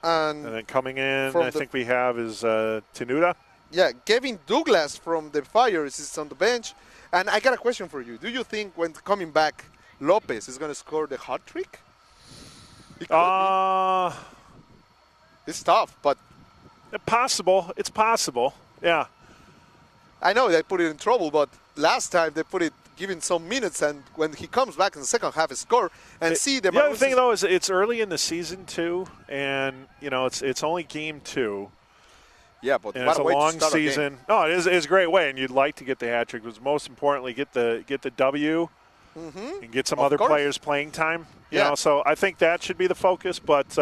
And then coming in, I think we have is Tenuta. Yeah, Kevin Douglas from the Fires is on the bench. And I got a question for you. Do you think when coming back, Lopez is going to score the hat trick? It's tough, but... Possible. It's possible. Yeah. I know they put it in trouble, but last time they put it giving some minutes, and when he comes back in the second half, he score and see the. The other thing though is it's early in the season too, and it's only game 2. Yeah, but and it's a long season. No, it is a great way, and you'd like to get the hat trick, but most importantly, get the W, and get some other players playing time. You know, so I think that should be the focus. But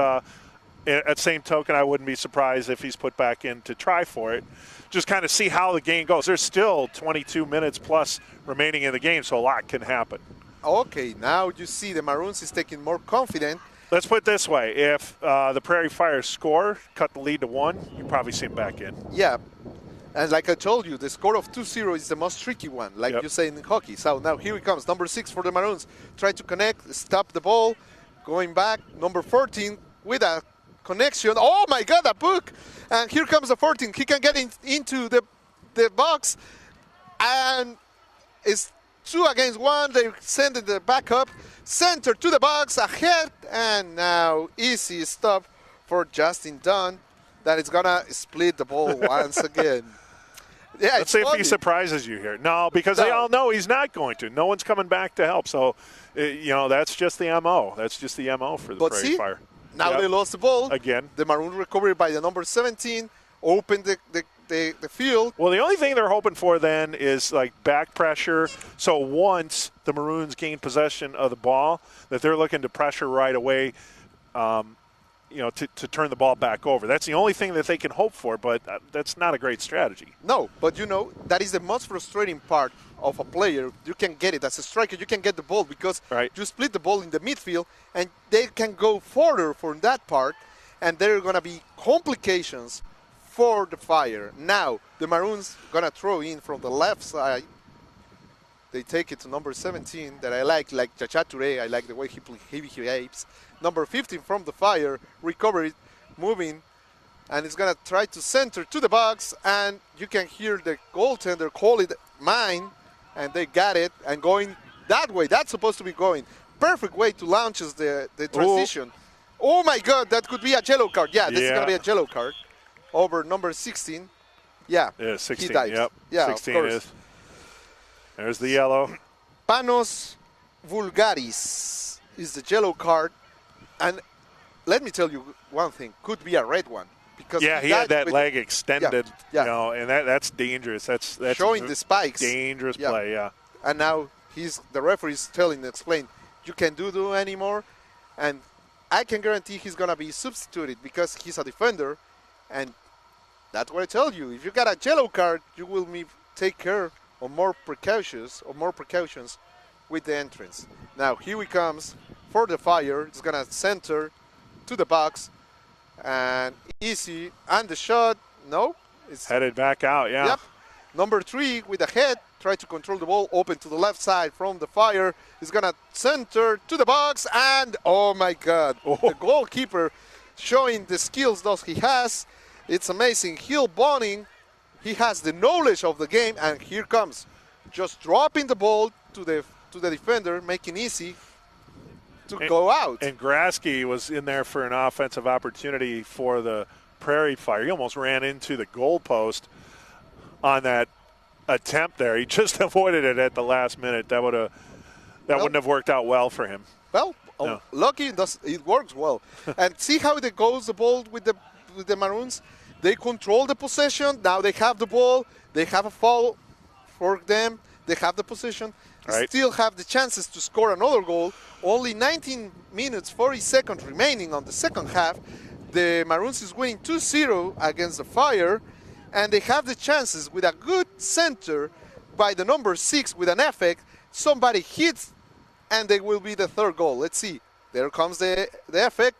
at the same token, I wouldn't be surprised if he's put back in to try for it. Just kind of see how the game goes. There's still 22 minutes plus remaining in the game, so a lot can happen. Okay, now you see the Maroons is taking more confident. Let's put it this way. If the Prairie Fire score, cut the lead to 1, you probably see him back in. Yeah, and like I told you, the score of 2-0 is the most tricky one, like you say in hockey. So now here he comes, number 6 for the Maroons. Try to connect, stop the ball, going back. Number 14 with a connection. Oh my God, a puck! And here comes the 14. He can get into the box, and it's 2 against 1. They send it the backup center to the box, ahead, and now easy stop for Justin Dunn. That is gonna split the ball once again. Yeah, let's see if he surprises you here. No, because they all know he's not going to. No one's coming back to help. So, that's just the MO. That's just the MO for the Prairie Fire. Now they lost the ball. Again. The Maroon recovered by the number 17, opened the field. Well, the only thing they're hoping for then is like back pressure. So once the Maroons gain possession of the ball, that they're looking to pressure right away, to turn the ball back over. That's the only thing that they can hope for, but that's not a great strategy. No, but that is the most frustrating part of a player. You can get it as a striker. You can get the ball because you split the ball in the midfield, and they can go further from that part, and there are going to be complications for the Fire. Now, the Maroons going to throw in from the left side. They take it to number 17 that I like Chacha Touré. I like the way he behaves. Number 15 from the Fire, recover it, moving, and it's going to try to center to the box, and you can hear the goaltender call it mine, and they got it, and going that way. That's supposed to be going. Perfect way to launch the transition. Ooh. Oh, my God, that could be a yellow card. Yeah, this is going to be a yellow card over number 16. Yeah, 16, he dives. Yep. Yeah, 16 is. There's the yellow. Panos Vulgaris is the yellow card. And let me tell you one thing, could be a red one. Because he had that leg extended, and that's dangerous. That's showing the spikes. Dangerous play, yeah. And now the referee is explain, you can't do anymore. And I can guarantee he's going to be substituted because he's a defender. And that's what I tell you. If you got a yellow card, you will take care of more precautions with the entrance. Now, here he comes for the Fire. It's going to center to the box. And easy. And the shot, no. It's headed back out, yeah. Yep. Number 3 with a head. Try to control the ball. Open to the left side from the Fire. He's going to center to the box. And, oh, my God. The goalkeeper showing the skills that he has. It's amazing. Hill Bonning. He has the knowledge of the game. And here comes. Just dropping the ball to the defender, making easy to go out. And Grasky was in there for an offensive opportunity for the Prairie Fire. He almost ran into the goalpost on that attempt there. He just avoided it at the last minute. That wouldn't have worked out well for him. Well, lucky it works well. And see how it goes the ball with the Maroons. They control the possession. Now they have the ball. They have a foul for them. They have the possession. Right. Still have the chances to score another goal. Only 19 minutes, 40 seconds remaining on the second half. The Maroons is winning 2-0 against the Fire, and they have the chances with a good center by the number 6 with an effect. Somebody hits, and they will be the third goal. Let's see. There comes the effect.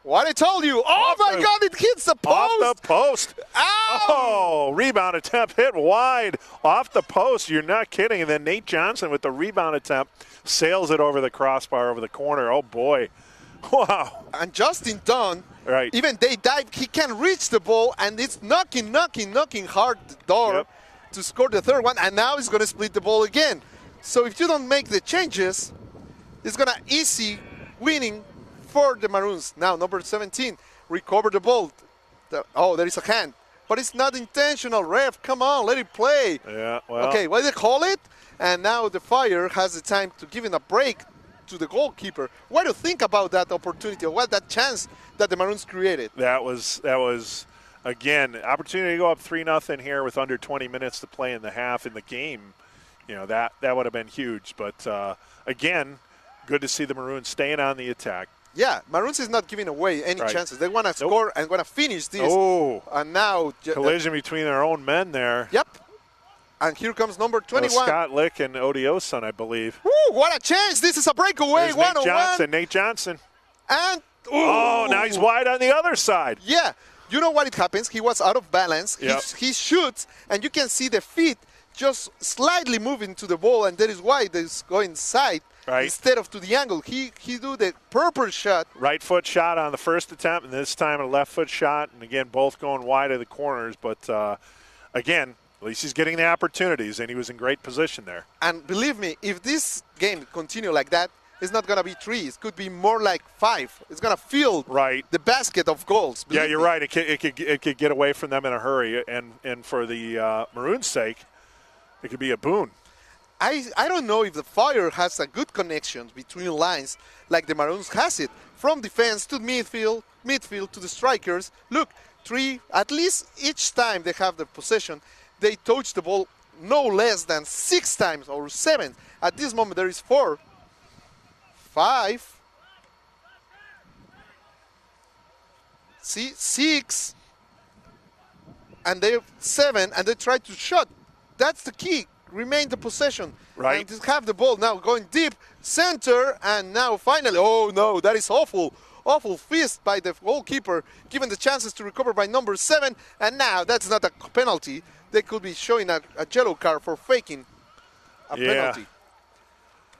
What I told you. Oh, my God, it hits the post. Off the post. Ow! Oh, rebound attempt hit wide off the post. You're not kidding. And then Nate Johnson with the rebound attempt sails it over the crossbar, over the corner. Oh, boy. Wow. And Justin Dunn, right. Even they dive, he can reach the ball, and it's knocking hard the door to score the third one, and now he's going to split the ball again. So if you don't make the changes, it's going to easy winning for the Maroons. Now, number 17, recover the ball. Oh, there is a hand. But it's not intentional. Ref, come on, let it play. Yeah, well. Okay, what did they call it? And now the Fire has the time to give it a break to the goalkeeper. What do you think about that opportunity, or what that chance that the Maroons created? That was again, opportunity to go up 3-0 here with under 20 minutes to play in the half in the game. You know, that would have been huge. But, again, good to see the Maroons staying on the attack. Yeah, Maroons is not giving away any chances. They want to score and want to finish this. Oh, and now collision between their own men there. Yep. And here comes number 21. Scott Lick and Odioson, I believe. Woo, what a chance. This is a breakaway. There's Nate Johnson. And, oh, now he's wide on the other side. Yeah. You know what it happens? He was out of balance. Yep. He shoots, and you can see the feet just slightly moving to the ball, and that is why it's going side instead of to the angle. He do the purple shot. Right foot shot on the first attempt, and this time a left foot shot, and again, both going wide of the corners. But, again, at least he's getting the opportunities, and he was in great position there. And believe me, if this game continue like that, it's not going to be 3. It could be more like 5. It's going to fill the basket of goals. Yeah, you're right. It could get away from them in a hurry, and for the Maroons' sake, it could be a boon. I don't know if the Fire has a good connection between lines like the Maroons has it. From defense to midfield to the strikers. Look, 3, at least each time they have the possession, they touch the ball no less than 6 times or 7. At this moment, there is 4, 5, 6, and they have 7, and they try to shot. That's the key. Remain the possession. Right. And just have the ball now going deep, center, and now finally, oh no, that is awful. Awful fist by the goalkeeper, given the chances to recover by number 7, and now that's not a penalty. They could be showing a yellow card for faking a penalty.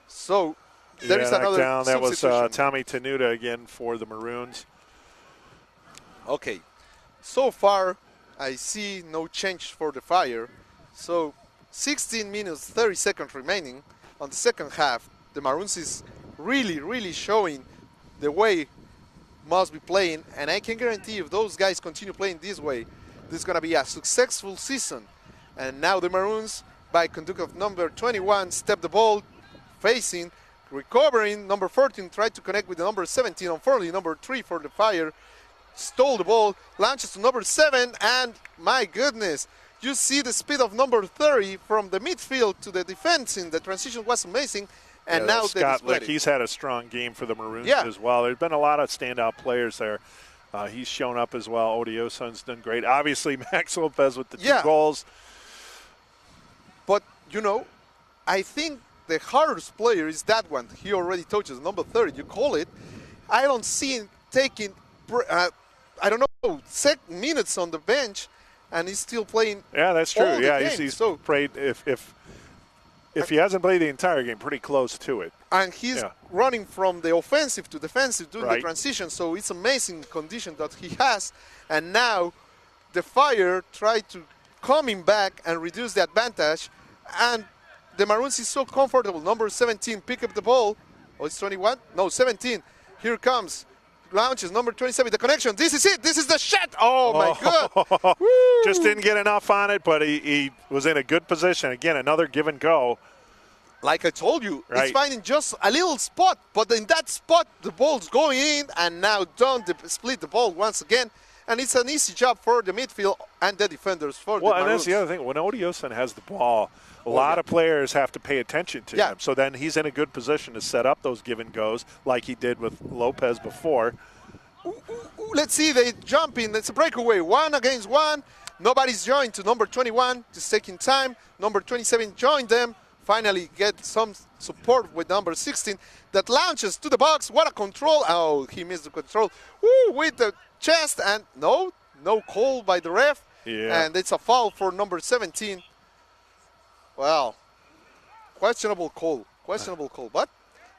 So there is another down. That was Tommy Tenuta again for the Maroons. Okay. So far, I see no change for the Fire. So 16 minutes, 30 seconds remaining on the second half. The Maroons is really showing the way must be playing. And I can guarantee if those guys continue playing this way, this is going to be a successful season. And now the Maroons, by conduct of number 21, step the ball, facing, recovering. Number 14 tried to connect with the number 17. Unfortunately, number 3 for the Fire stole the ball, launches to number 7, and my goodness, you see the speed of number 30 from the midfield to the defense. In the transition was amazing. And now Scott Lick, he's had a strong game for the Maroons as well. There's been a lot of standout players there. He's shown up as well. Odioson's done great. Obviously, Max Lopez with the 2 goals. But, you know, I think the hardest player is that one. He already touches number 30. You call it. I don't see him taking, I don't know, minutes on the bench, and he's still playing. Yeah, that's true. All Yeah, the he's played, if he hasn't played the entire game, pretty close to it. And he's running from the offensive to defensive doing the transition. So it's amazing condition that he has. And now the Fire try to coming back and reduce the advantage. And the Maroons is so comfortable. Number 17 pick up the ball. Oh, it's 21? No, 17. Here comes. Launches number 27. The connection. This is it. This is the shot. Oh, my God. Just didn't get enough on it, but he was in a good position. Again, another give and go. Like I told you, it's finding just a little spot. But in that spot, the ball's going in. And now don't split the ball once again. And it's an easy job for the midfield and the defenders for the Maroons. And that's the other thing. When Odioson has the ball, a lot of players have to pay attention to him. So then he's in a good position to set up those give and goes like he did with Lopez before. Let's see, they jump in. It's a breakaway. 1 against 1. Nobody's joined to number 21. Just taking time. Number 27 joined them. finally get some support with number 16 that launches to the box. What a control. Oh, he missed the control. Woo, with the chest, and no call by the ref. Yeah. And it's a foul for number 17. Well, questionable call. But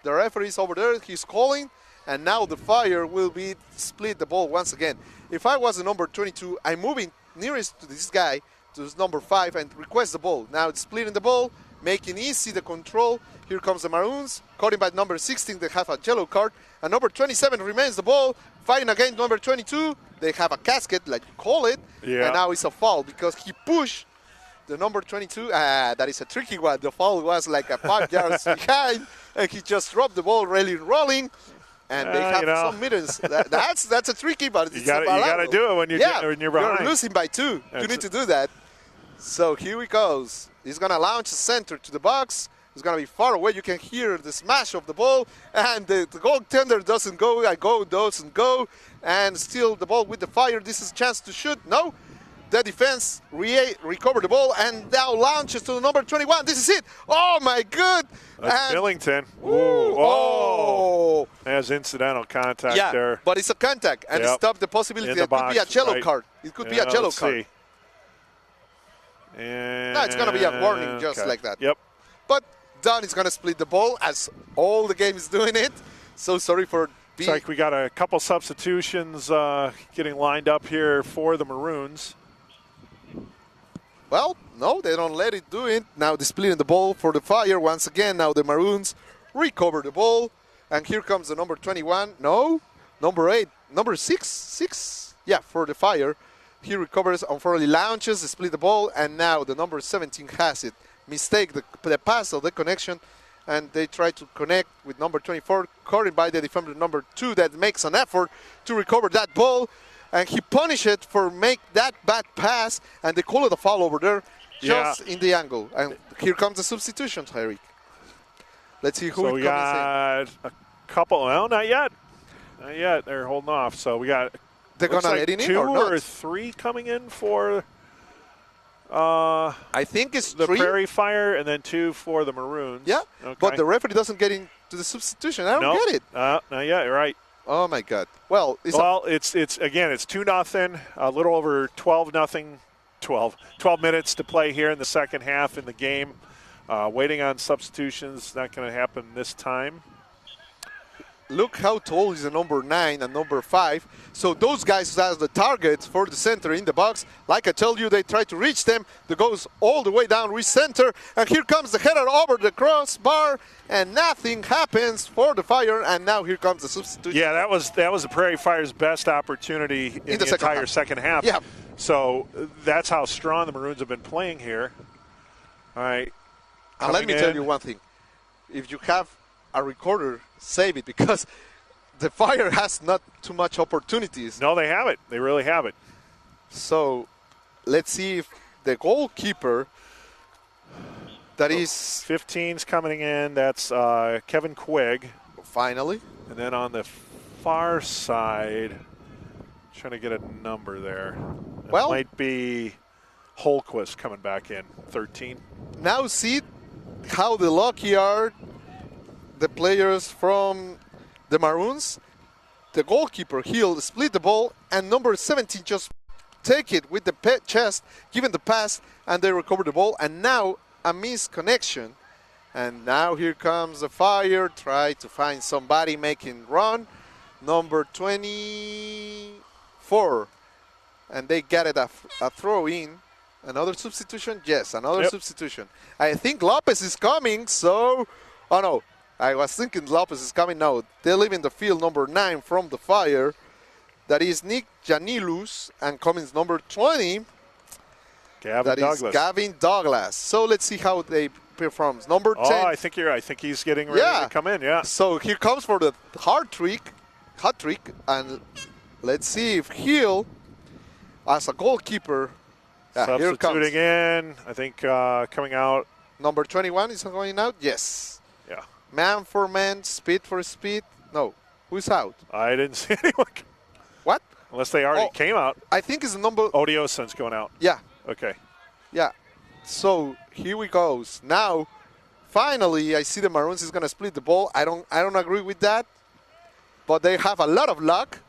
the referee is over there. He's calling, and now the Fire will be split the ball once again. If I was the number 22, I'm moving nearest to this guy, to this number 5, and request the ball. Now it's splitting the ball, making easy the control. Here comes the Maroons, caught by number 16. They have a yellow card, and number 27 remains the ball, fighting against number 22. They have a casket, like you call it, and now it's a foul because he pushed the number 22. That is a tricky one. The foul was like a 5 yards behind, and he just dropped the ball, really rolling. And they have some meters. That's a tricky, but you got to do it when you're behind. You're losing by 2. You need to do that. So here he goes. He's gonna launch the center to the box. He's gonna be far away. You can hear the smash of the ball, and the goaltender doesn't go. And still the ball with the Fire. This is a chance to shoot. No. The defense recovered the ball and now launches to the number 21. This is it. Oh, my good. That's Billington. Oh. There's incidental contact there. But it's a contact, and it stopped the possibility that it could be a yellow card. It could be a yellow card. And no, it's going to be a warning just like that. Yep. But Don is going to split the ball as all the game is doing it. So sorry for It's like we got a couple substitutions getting lined up here for the Maroons. Well, no, they don't let it do it. Now they're splitting the ball for the Fire once again. Now the Maroons recover the ball. And here comes the number 21. No, number 8. Number 6. Yeah, for the Fire. He recovers, unfortunately launches, they split the ball. And now the number 17 has it. Mistake the pass of the connection. And they try to connect with number 24. Caught by the defender number 2 that makes an effort to recover that ball. And he punished it for make that bad pass, and they call it a foul over there, just in the angle. And here comes the substitutions, Eric. Let's see who so we got a couple. Well, not yet. Not yet. They're holding off. So we got. They're gonna let it in two or not? or 3 coming in for. I think it's the 3. Prairie Fire, and then 2 for the Maroons. Yeah, okay. But the referee doesn't get into the substitution. I don't get it. Not yet. You're right. Oh my God! Well, it's 2-0. A little over 12-0. 12 minutes to play here in the second half in the game. Waiting on substitutions. Not going to happen this time. Look how tall is the number 9 and number 5. So those guys as the targets for the center in the box. Like I told you, they try to reach them. The goes all the way down, reach center. And here comes the header over the crossbar. And nothing happens for the Fire. And now here comes the substitution. Yeah, that was the Prairie Fire's best opportunity in the entire second half. Yeah. So that's how strong the Maroons have been playing here. All right. And let me tell you one thing. If you have a recorder, save it, because the Fire has not too much opportunities. No, they have it. They really have it. So let's see if the goalkeeper, that is 15's coming in. That's Kevin Quigg. Finally. And then on the far side, trying to get a number there. It might be Holquist coming back in, 13. Now see how the lucky are the players from the Maroons. The goalkeeper, he'll split the ball, and number 17 just take it with the chest, giving the pass, and they recover the ball. And now a misconnection. And now here comes the Fire, try to find somebody making run. Number 24. And they get it a throw in. Another substitution? Yes, another substitution. I think Lopez is coming, so... Oh, no. I was thinking Lopez is coming now. They leave in the field number 9 from the Fire. That is Nick Janilus, and coming number 20. Gavin Douglas. Is Gavin Douglas. So let's see how they perform. Number 10. Oh, I think you're right. I think he's getting ready to come in, So here comes for the hot trick, and let's see if he'll, as a goalkeeper, substituting in, I think coming out. Number 21 is going out? Yes. Yeah. Man for man, speed for speed. No. Who's out? I didn't see anyone. What? Unless they already came out. I think it's the number. Odiosen's going out. Yeah. Okay. Yeah. So here we goes. Now finally, I see the Maroons is going to split the ball. I don't agree with that. But they have a lot of luck.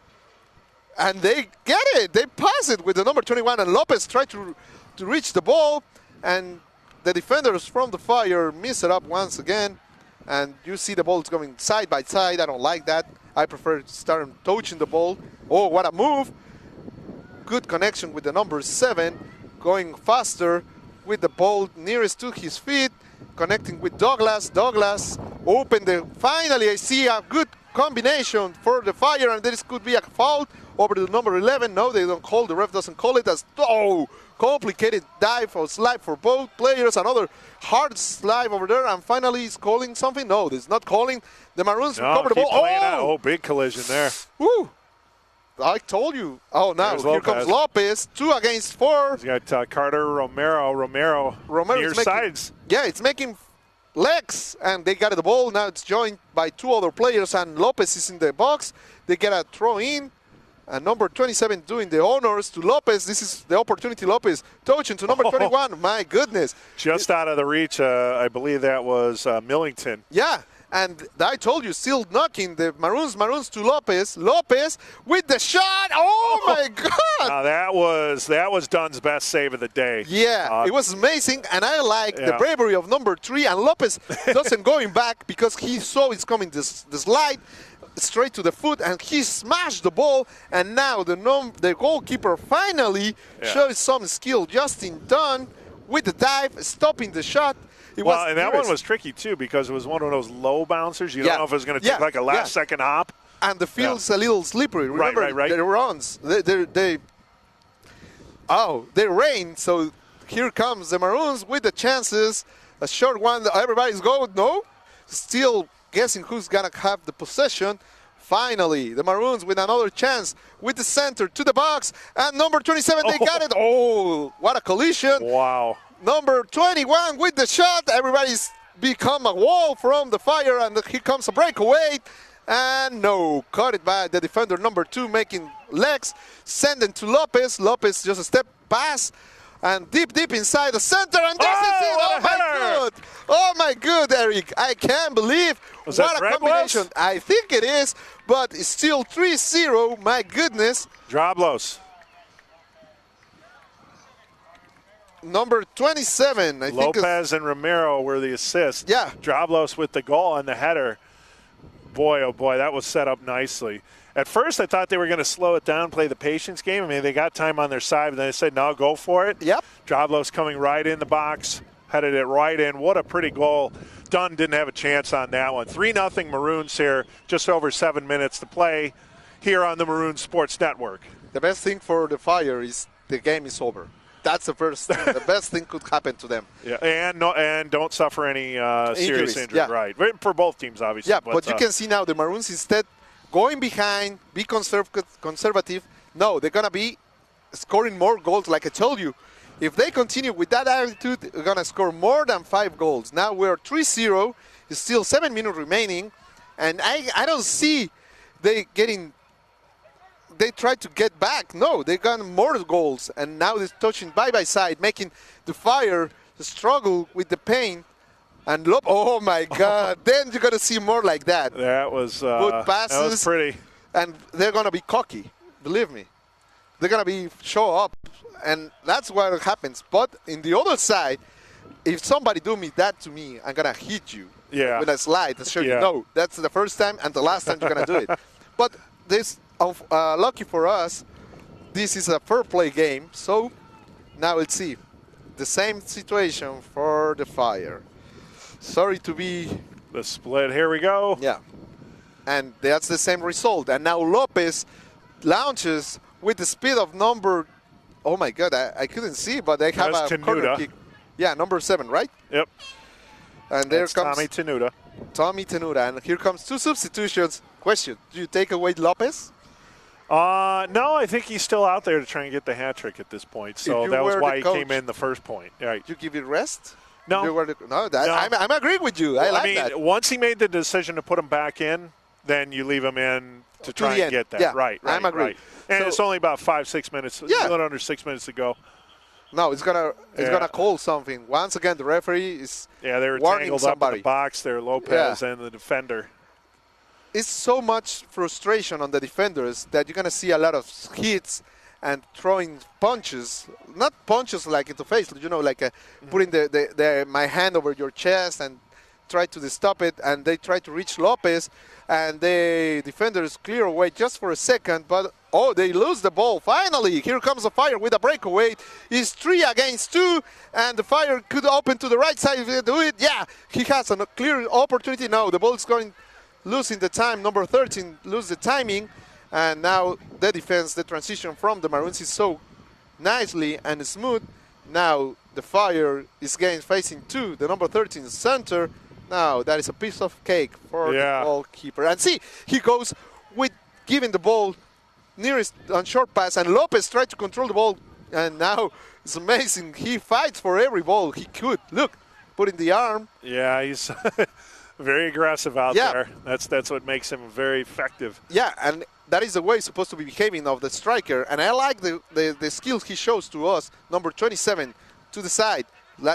And they get it. They pass it with the number 21. And Lopez tried to reach the ball. And the defenders from the Fire miss it up once again. And you see the ball going side by side. I don't like that. I prefer to start touching the ball. Oh, what a move. Good connection with the number 7. Going faster with the ball nearest to his feet. Connecting with Douglas. Douglas open the... Finally, I see a good combination for the Fire. And this could be a foul over the number 11. No, they don't call. The ref doesn't call it as... Oh, complicated dive or slide for both players. Another hard slide over there. And finally, he's calling something. No, he's not calling. The Maroons recover the ball. Oh, big collision there. Woo. I told you. Oh, now here comes Lopez. 2 against 4. He's got Carter, Romero near sides. Yeah, it's making legs. And they got the ball. Now it's joined by 2 other players. And Lopez is in the box. They get a throw in. And number 27 doing the honors to Lopez. This is the opportunity. Lopez touching to number 21. My goodness. Just out of the reach. I believe that was Millington. Yeah. And I told you, still knocking the Maroons to Lopez. Lopez with the shot. Oh, my God. Now that was Dunn's best save of the day. Yeah, it was amazing. And I like the bravery of number 3. And Lopez doesn't going back because he saw it's coming the slide straight to the foot. And he smashed the ball. And now the goalkeeper finally shows some skill. Justin Dunn with the dive, stopping the shot. And that one was tricky, too, because it was one of those low bouncers. You don't know if it was going to take like a last-second hop. And the field's a little slippery. Remember, right. the runs, they rain. So here comes the Maroons with the chances. A short one. Everybody's going, no. Still guessing who's going to have the possession. Finally, the Maroons with another chance with the center to the box. And number 27, they got it. Oh, what a collision. Wow. Number 21 with the shot. Everybody's become a wall from the Fire, and here comes a breakaway. And no, caught it by the defender number 2, making legs. Sending to Lopez. Lopez just a step pass. And deep inside the center. And this is it. Oh, my God. Oh, my God, Eric. I can't believe what a combination. I think it is, but it's still 3-0. My goodness. Drablos. Number 27, I think. Lopez and Romero were the assists. Yeah. Drablos with the goal and the header. Boy, oh boy, that was set up nicely. At first, I thought they were going to slow it down, play the patience game. I mean, they got time on their side, but then they said, no, go for it. Yep. Drablos coming right in the box, headed it right in. What a pretty goal. Dunn didn't have a chance on that one. 3-0 Maroons here, just over 7 minutes to play here on the Maroons Sports Network. The best thing for the Fire is the game is over. That's the first thing. The best thing could happen to them. Yeah, and don't suffer any serious injury. Yeah. Right, for both teams, obviously. Yeah, but you can see now the Maroons instead going behind, be conservative. No, they're gonna be scoring more goals. Like I told you, if they continue with that attitude, they're gonna score more than 5 goals. Now we're 3-0. It's still 7 minutes remaining, and I don't see they getting. They tried to get back. No, they got more goals. And now they're touching by side, making the Fire struggle with the pain. And look, oh, my God. Then you're going to see more like that. That was good passes. That was pretty. And they're going to be cocky. Believe me. They're going to show up. And that's what happens. But in the other side, if somebody do that to me, I'm going to hit you with a slide to show you, no, that's the first time and the last time you're going to do it. But this... lucky for us, this is a fair play game. So now let's see. The same situation for the Fire. Sorry to be... The split. Here we go. Yeah. And that's the same result. And now Lopez launches with the speed of number... Oh, my God. I couldn't see, but they have a corner kick. Yeah, number 7, right? Yep. And there comes... Tommy Tenuta. And here comes 2 substitutions. Question, do you take away Lopez? No, I think he's still out there to try and get the hat trick at this point. So that was why he came in the first point. Right. You give it rest? No. I'm agreeing with you. I like that. Once he made the decision to put him back in, then you leave him in to try and get that. Yeah, right. I'm agreeing. And it's only about 5-6 minutes. A little under 6 minutes to go. No, it's gonna call something. Once again, the referee is they were warning tangled somebody. up in the box there, Lopez and the defender. It's so much frustration on the defenders that you're gonna see a lot of hits and throwing punches. Not punches like in the face, like putting my hand over your chest and try to stop it, and they try to reach Lopez, and the defenders clear away just for a second, but they lose the ball. Finally, here comes the Fire with a breakaway. It's 3 against 2, and the Fire could open to the right side if they do it. Yeah, he has a clear opportunity. No, the ball is going, losing the time. Number 13 lose the timing, and now the defense, the transition from the Maroons is so nicely and smooth. Now the Fire is facing 2, the number 13 center. Now that is a piece of cake for the goalkeeper. And see, he goes with giving the ball nearest on short pass, and Lopez tried to control the ball, and now it's amazing. He fights for every ball he could. Look, putting the arm. Yeah, he's very aggressive out there. That's what makes him very effective. Yeah, and that is the way he's supposed to be behaving of the striker. And I like the skills he shows to us. Number 27 to the side,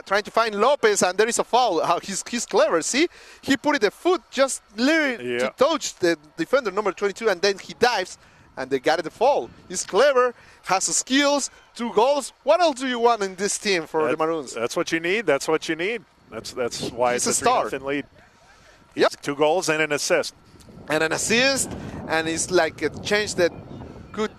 trying to find Lopez, and there is a foul. He's clever. See, he put the foot just literally to touch the defender number 22, and then he dives, and they got the foul. He's clever, has the skills, 2 goals. What else do you want in this team for the Maroons? That's what you need. That's what you need. That's why it's a 3-0 lead. Yep. 2 goals and an assist. And an assist, and it's like a change that could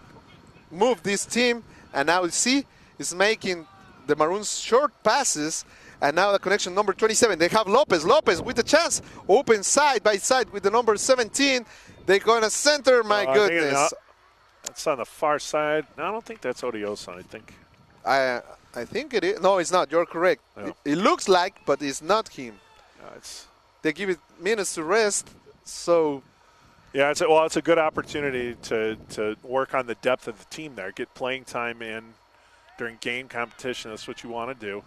move this team. And now you see, he's making the Maroons short passes, and now the connection number 27. They have Lopez with the chance, open side by side with the number 17. They're going to center. My goodness. That's on the far side. No, I don't think that's Odioson. I think it is. No, it's not. You're correct. No. It looks like, but it's not him. No, they give it minutes to rest, so. Yeah, it's a good opportunity to work on the depth of the team there, get playing time in during game competition. That's what you want to do.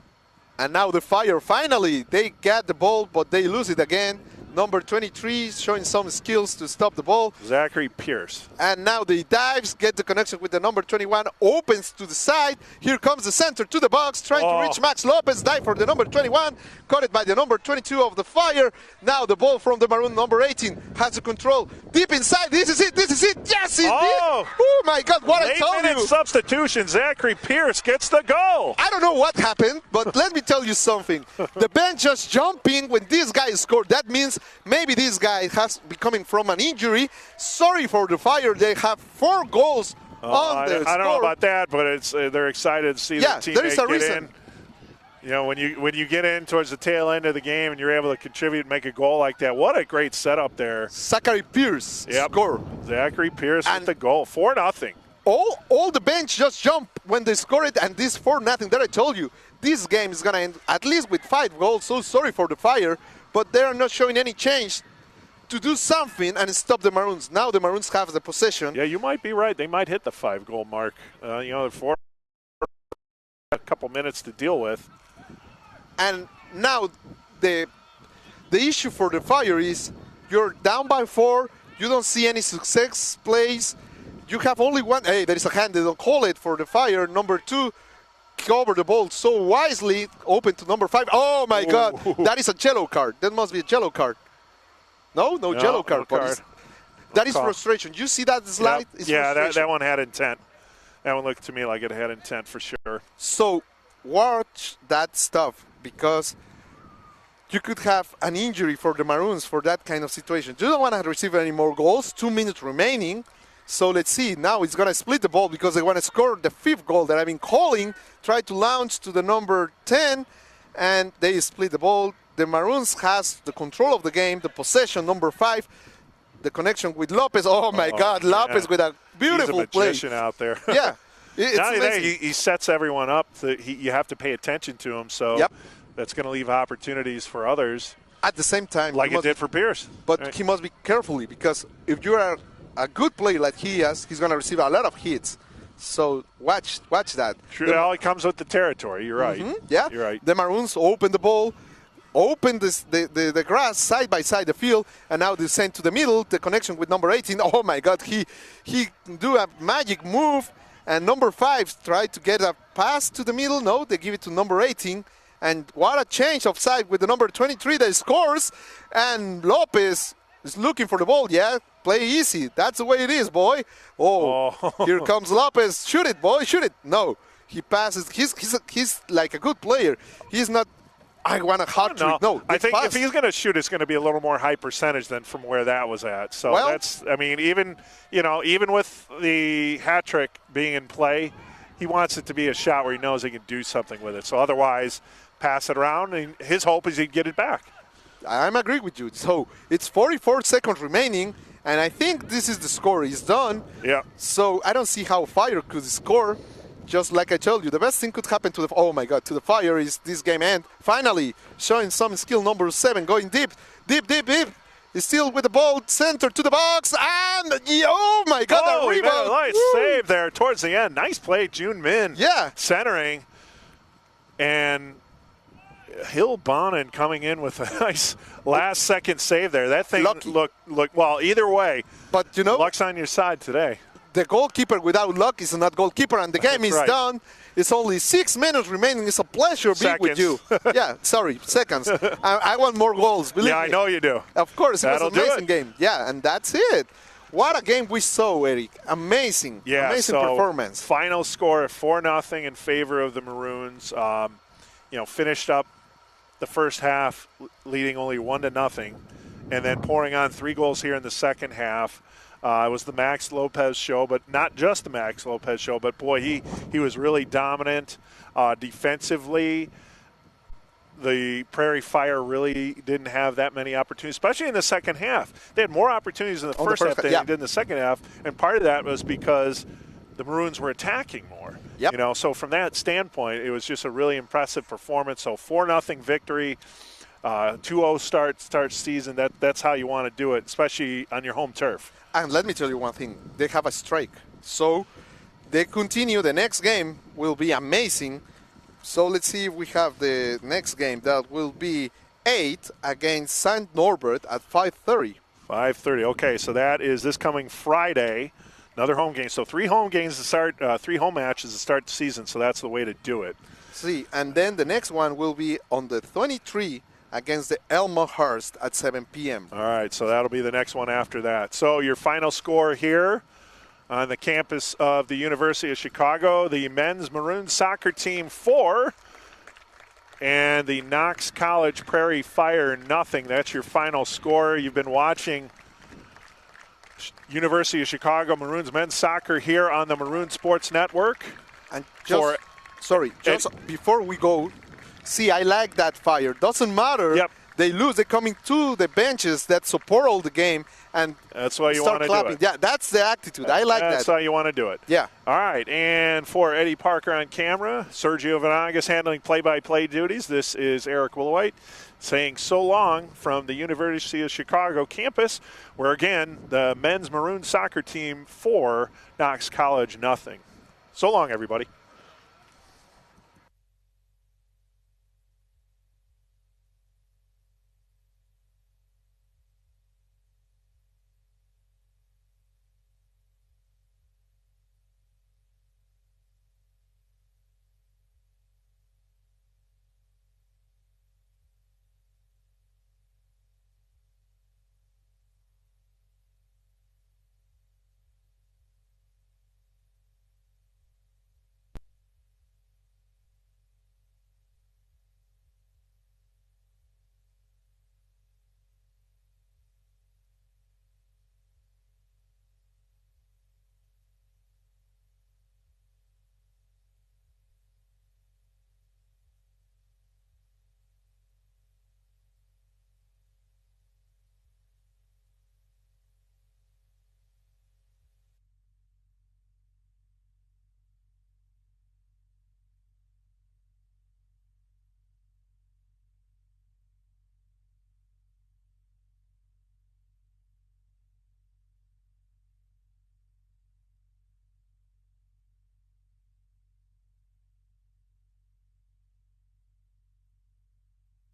And now the Fire, finally, they get the ball, but they lose it again. Number 23 showing some skills to stop the ball. Zachary Pierce. And now the dives, get the connection with the number 21, opens to the side. Here comes the center to the box, trying to reach Max Lopez. Dive for the number 21, caught it by the number 22 of the Fire. Now the ball from the Maroon, number 18, has the control. Deep inside, this is it. Yes, it did. Oh my God, what I told you. 8-minute substitution, Zachary Pierce gets the goal. I don't know what happened, but let me tell you something. The bench just jumping when this guy scored. That means maybe this guy has been coming from an injury. Sorry for the Fire. They have 4 goals on their score. I don't know about that, but they're excited to see their teammate get in. You know, when you get in towards the tail end of the game and you're able to contribute and make a goal like that, what a great setup there. Zachary Pierce score. Zachary Pierce with the goal, 4-0. All the bench just jump when they score it, and this 4-0 that I told you. This game is going to end at least with 5 goals. So sorry for the Fire, but they are not showing any change to do something and stop the Maroons. Now the Maroons have the possession. Yeah, you might be right. They might hit the 5-goal mark. For a couple minutes to deal with. And now the issue for the Fire is you're down by 4. You don't see any success plays. You have only one. Hey, there is a hand. They don't call it for the Fire. Number 2 cover the ball so wisely. Open to number 5. Oh, my God. That is a yellow card. That must be a yellow card. No yellow card. No card. That is frustration. You see that slide? Yeah, that one had intent. That one looked to me like it had intent for sure. So watch that stuff, because you could have an injury for the Maroons for that kind of situation. You don't want to receive any more goals. 2 minutes remaining. So let's see. Now it's going to split the ball because they want to score the 5th goal that I've been calling. Try to launch to the number 10, and they split the ball. The Maroons has the control of the game, the possession, number 5, the connection with Lopez. Oh, my God, Lopez with a beautiful play. He's a magician out there. Yeah. He sets everyone up. You have to pay attention to him, so that's going to leave opportunities for others. At the same time. Like it did for Pierce. But he must be carefully, because if you are a good player like he is, he's going to receive a lot of hits. So watch that. Sure, well, it comes with the territory. You're right. Yeah, you're right. The Maroons open the ball, open the grass side by side the field, and now they send to the middle the connection with number 18. Oh my God, he do a magic move, And number 5 tried to get a pass to the middle. No, they give it to number 18. And what a change of side with the number 23 that scores. And Lopez is looking for the ball. Yeah, play easy. That's the way it is, boy. Oh. Here comes Lopez. Shoot it, boy. Shoot it. No, he passes. He's like a good player. He's not, I want a hot trick. No, I think if he's going to shoot, it's going to be a little more high percentage than from where that was at. So that's, I mean, even with the hat trick being in play, he wants it to be a shot where he knows he can do something with it. So otherwise, pass it around, and his hope is he'd get it back. I'm agree with you. So it's 44 seconds remaining, and I think this is the score. He's done. Yeah. So I don't see how Fire could score. Just like I told you, the best thing could happen to the Fire is this game end. Finally, showing some skill. Number 7 going deep. He's still with the ball, center to the box, and oh my God, the rebound! Nice save there towards the end. Nice play, Jun Min. Yeah, centering, and Hill Bonin coming in with a nice last-second save there. That thing looked well. Either way, but luck's on your side today. The goalkeeper without luck is not goalkeeper, and the game is done. It's only 6 minutes remaining. It's a pleasure being with you. Yeah, sorry, seconds. I want more goals, believe me. I know you do. Of course, it was an amazing game. Yeah, and that's it. What a game we saw, Eric. Amazing. Yeah, amazing performance. Final score 4-0 in favor of the Maroons. Finished up the first half leading only 1-0, and then pouring on 3 goals here in the second half. It was the Max Lopez show, but not just the Max Lopez show. But, boy, he was really dominant defensively. The Prairie Fire really didn't have that many opportunities, especially in the second half. They had more opportunities in the first half than they did in the second half, and part of that was because the Maroons were attacking more. Yep. So from that standpoint, it was just a really impressive performance. So 4-0 victory. 2-0 start season. That's how you want to do it, especially on your home turf. And let me tell you one thing. They have a strike. So they continue. The next game will be amazing. So let's see if we have the next game. That will be 8 against St. Norbert at 5:30. 5:30. Okay, so that is this coming Friday. Another home game. So 3 home games to start, 3 home matches to start the season. So that's the way to do it. See, and then the next one will be on the 23 against the Elmhurst at 7 p.m. All right, so that'll be the next one after that. So your final score here on the campus of the University of Chicago, the men's Maroon soccer team 4, and the Knox College Prairie Fire 0. That's your final score. You've been watching University of Chicago Maroons men's soccer here on the Maroon Sports Network. And before we go, see, I like that Fire. Doesn't matter. Yep. They lose. They're coming to the benches that support all the game and that's why you start want to clapping. do it. Yeah, that's the attitude. I like that. That's how you want to do it. Yeah. All right, and for Eddie Parker on camera, Sergio Venagas handling play-by-play duties. This is Eric Willowite saying so long from the University of Chicago campus, where, again, the men's Maroon soccer team 4, Knox College 0. So long, everybody.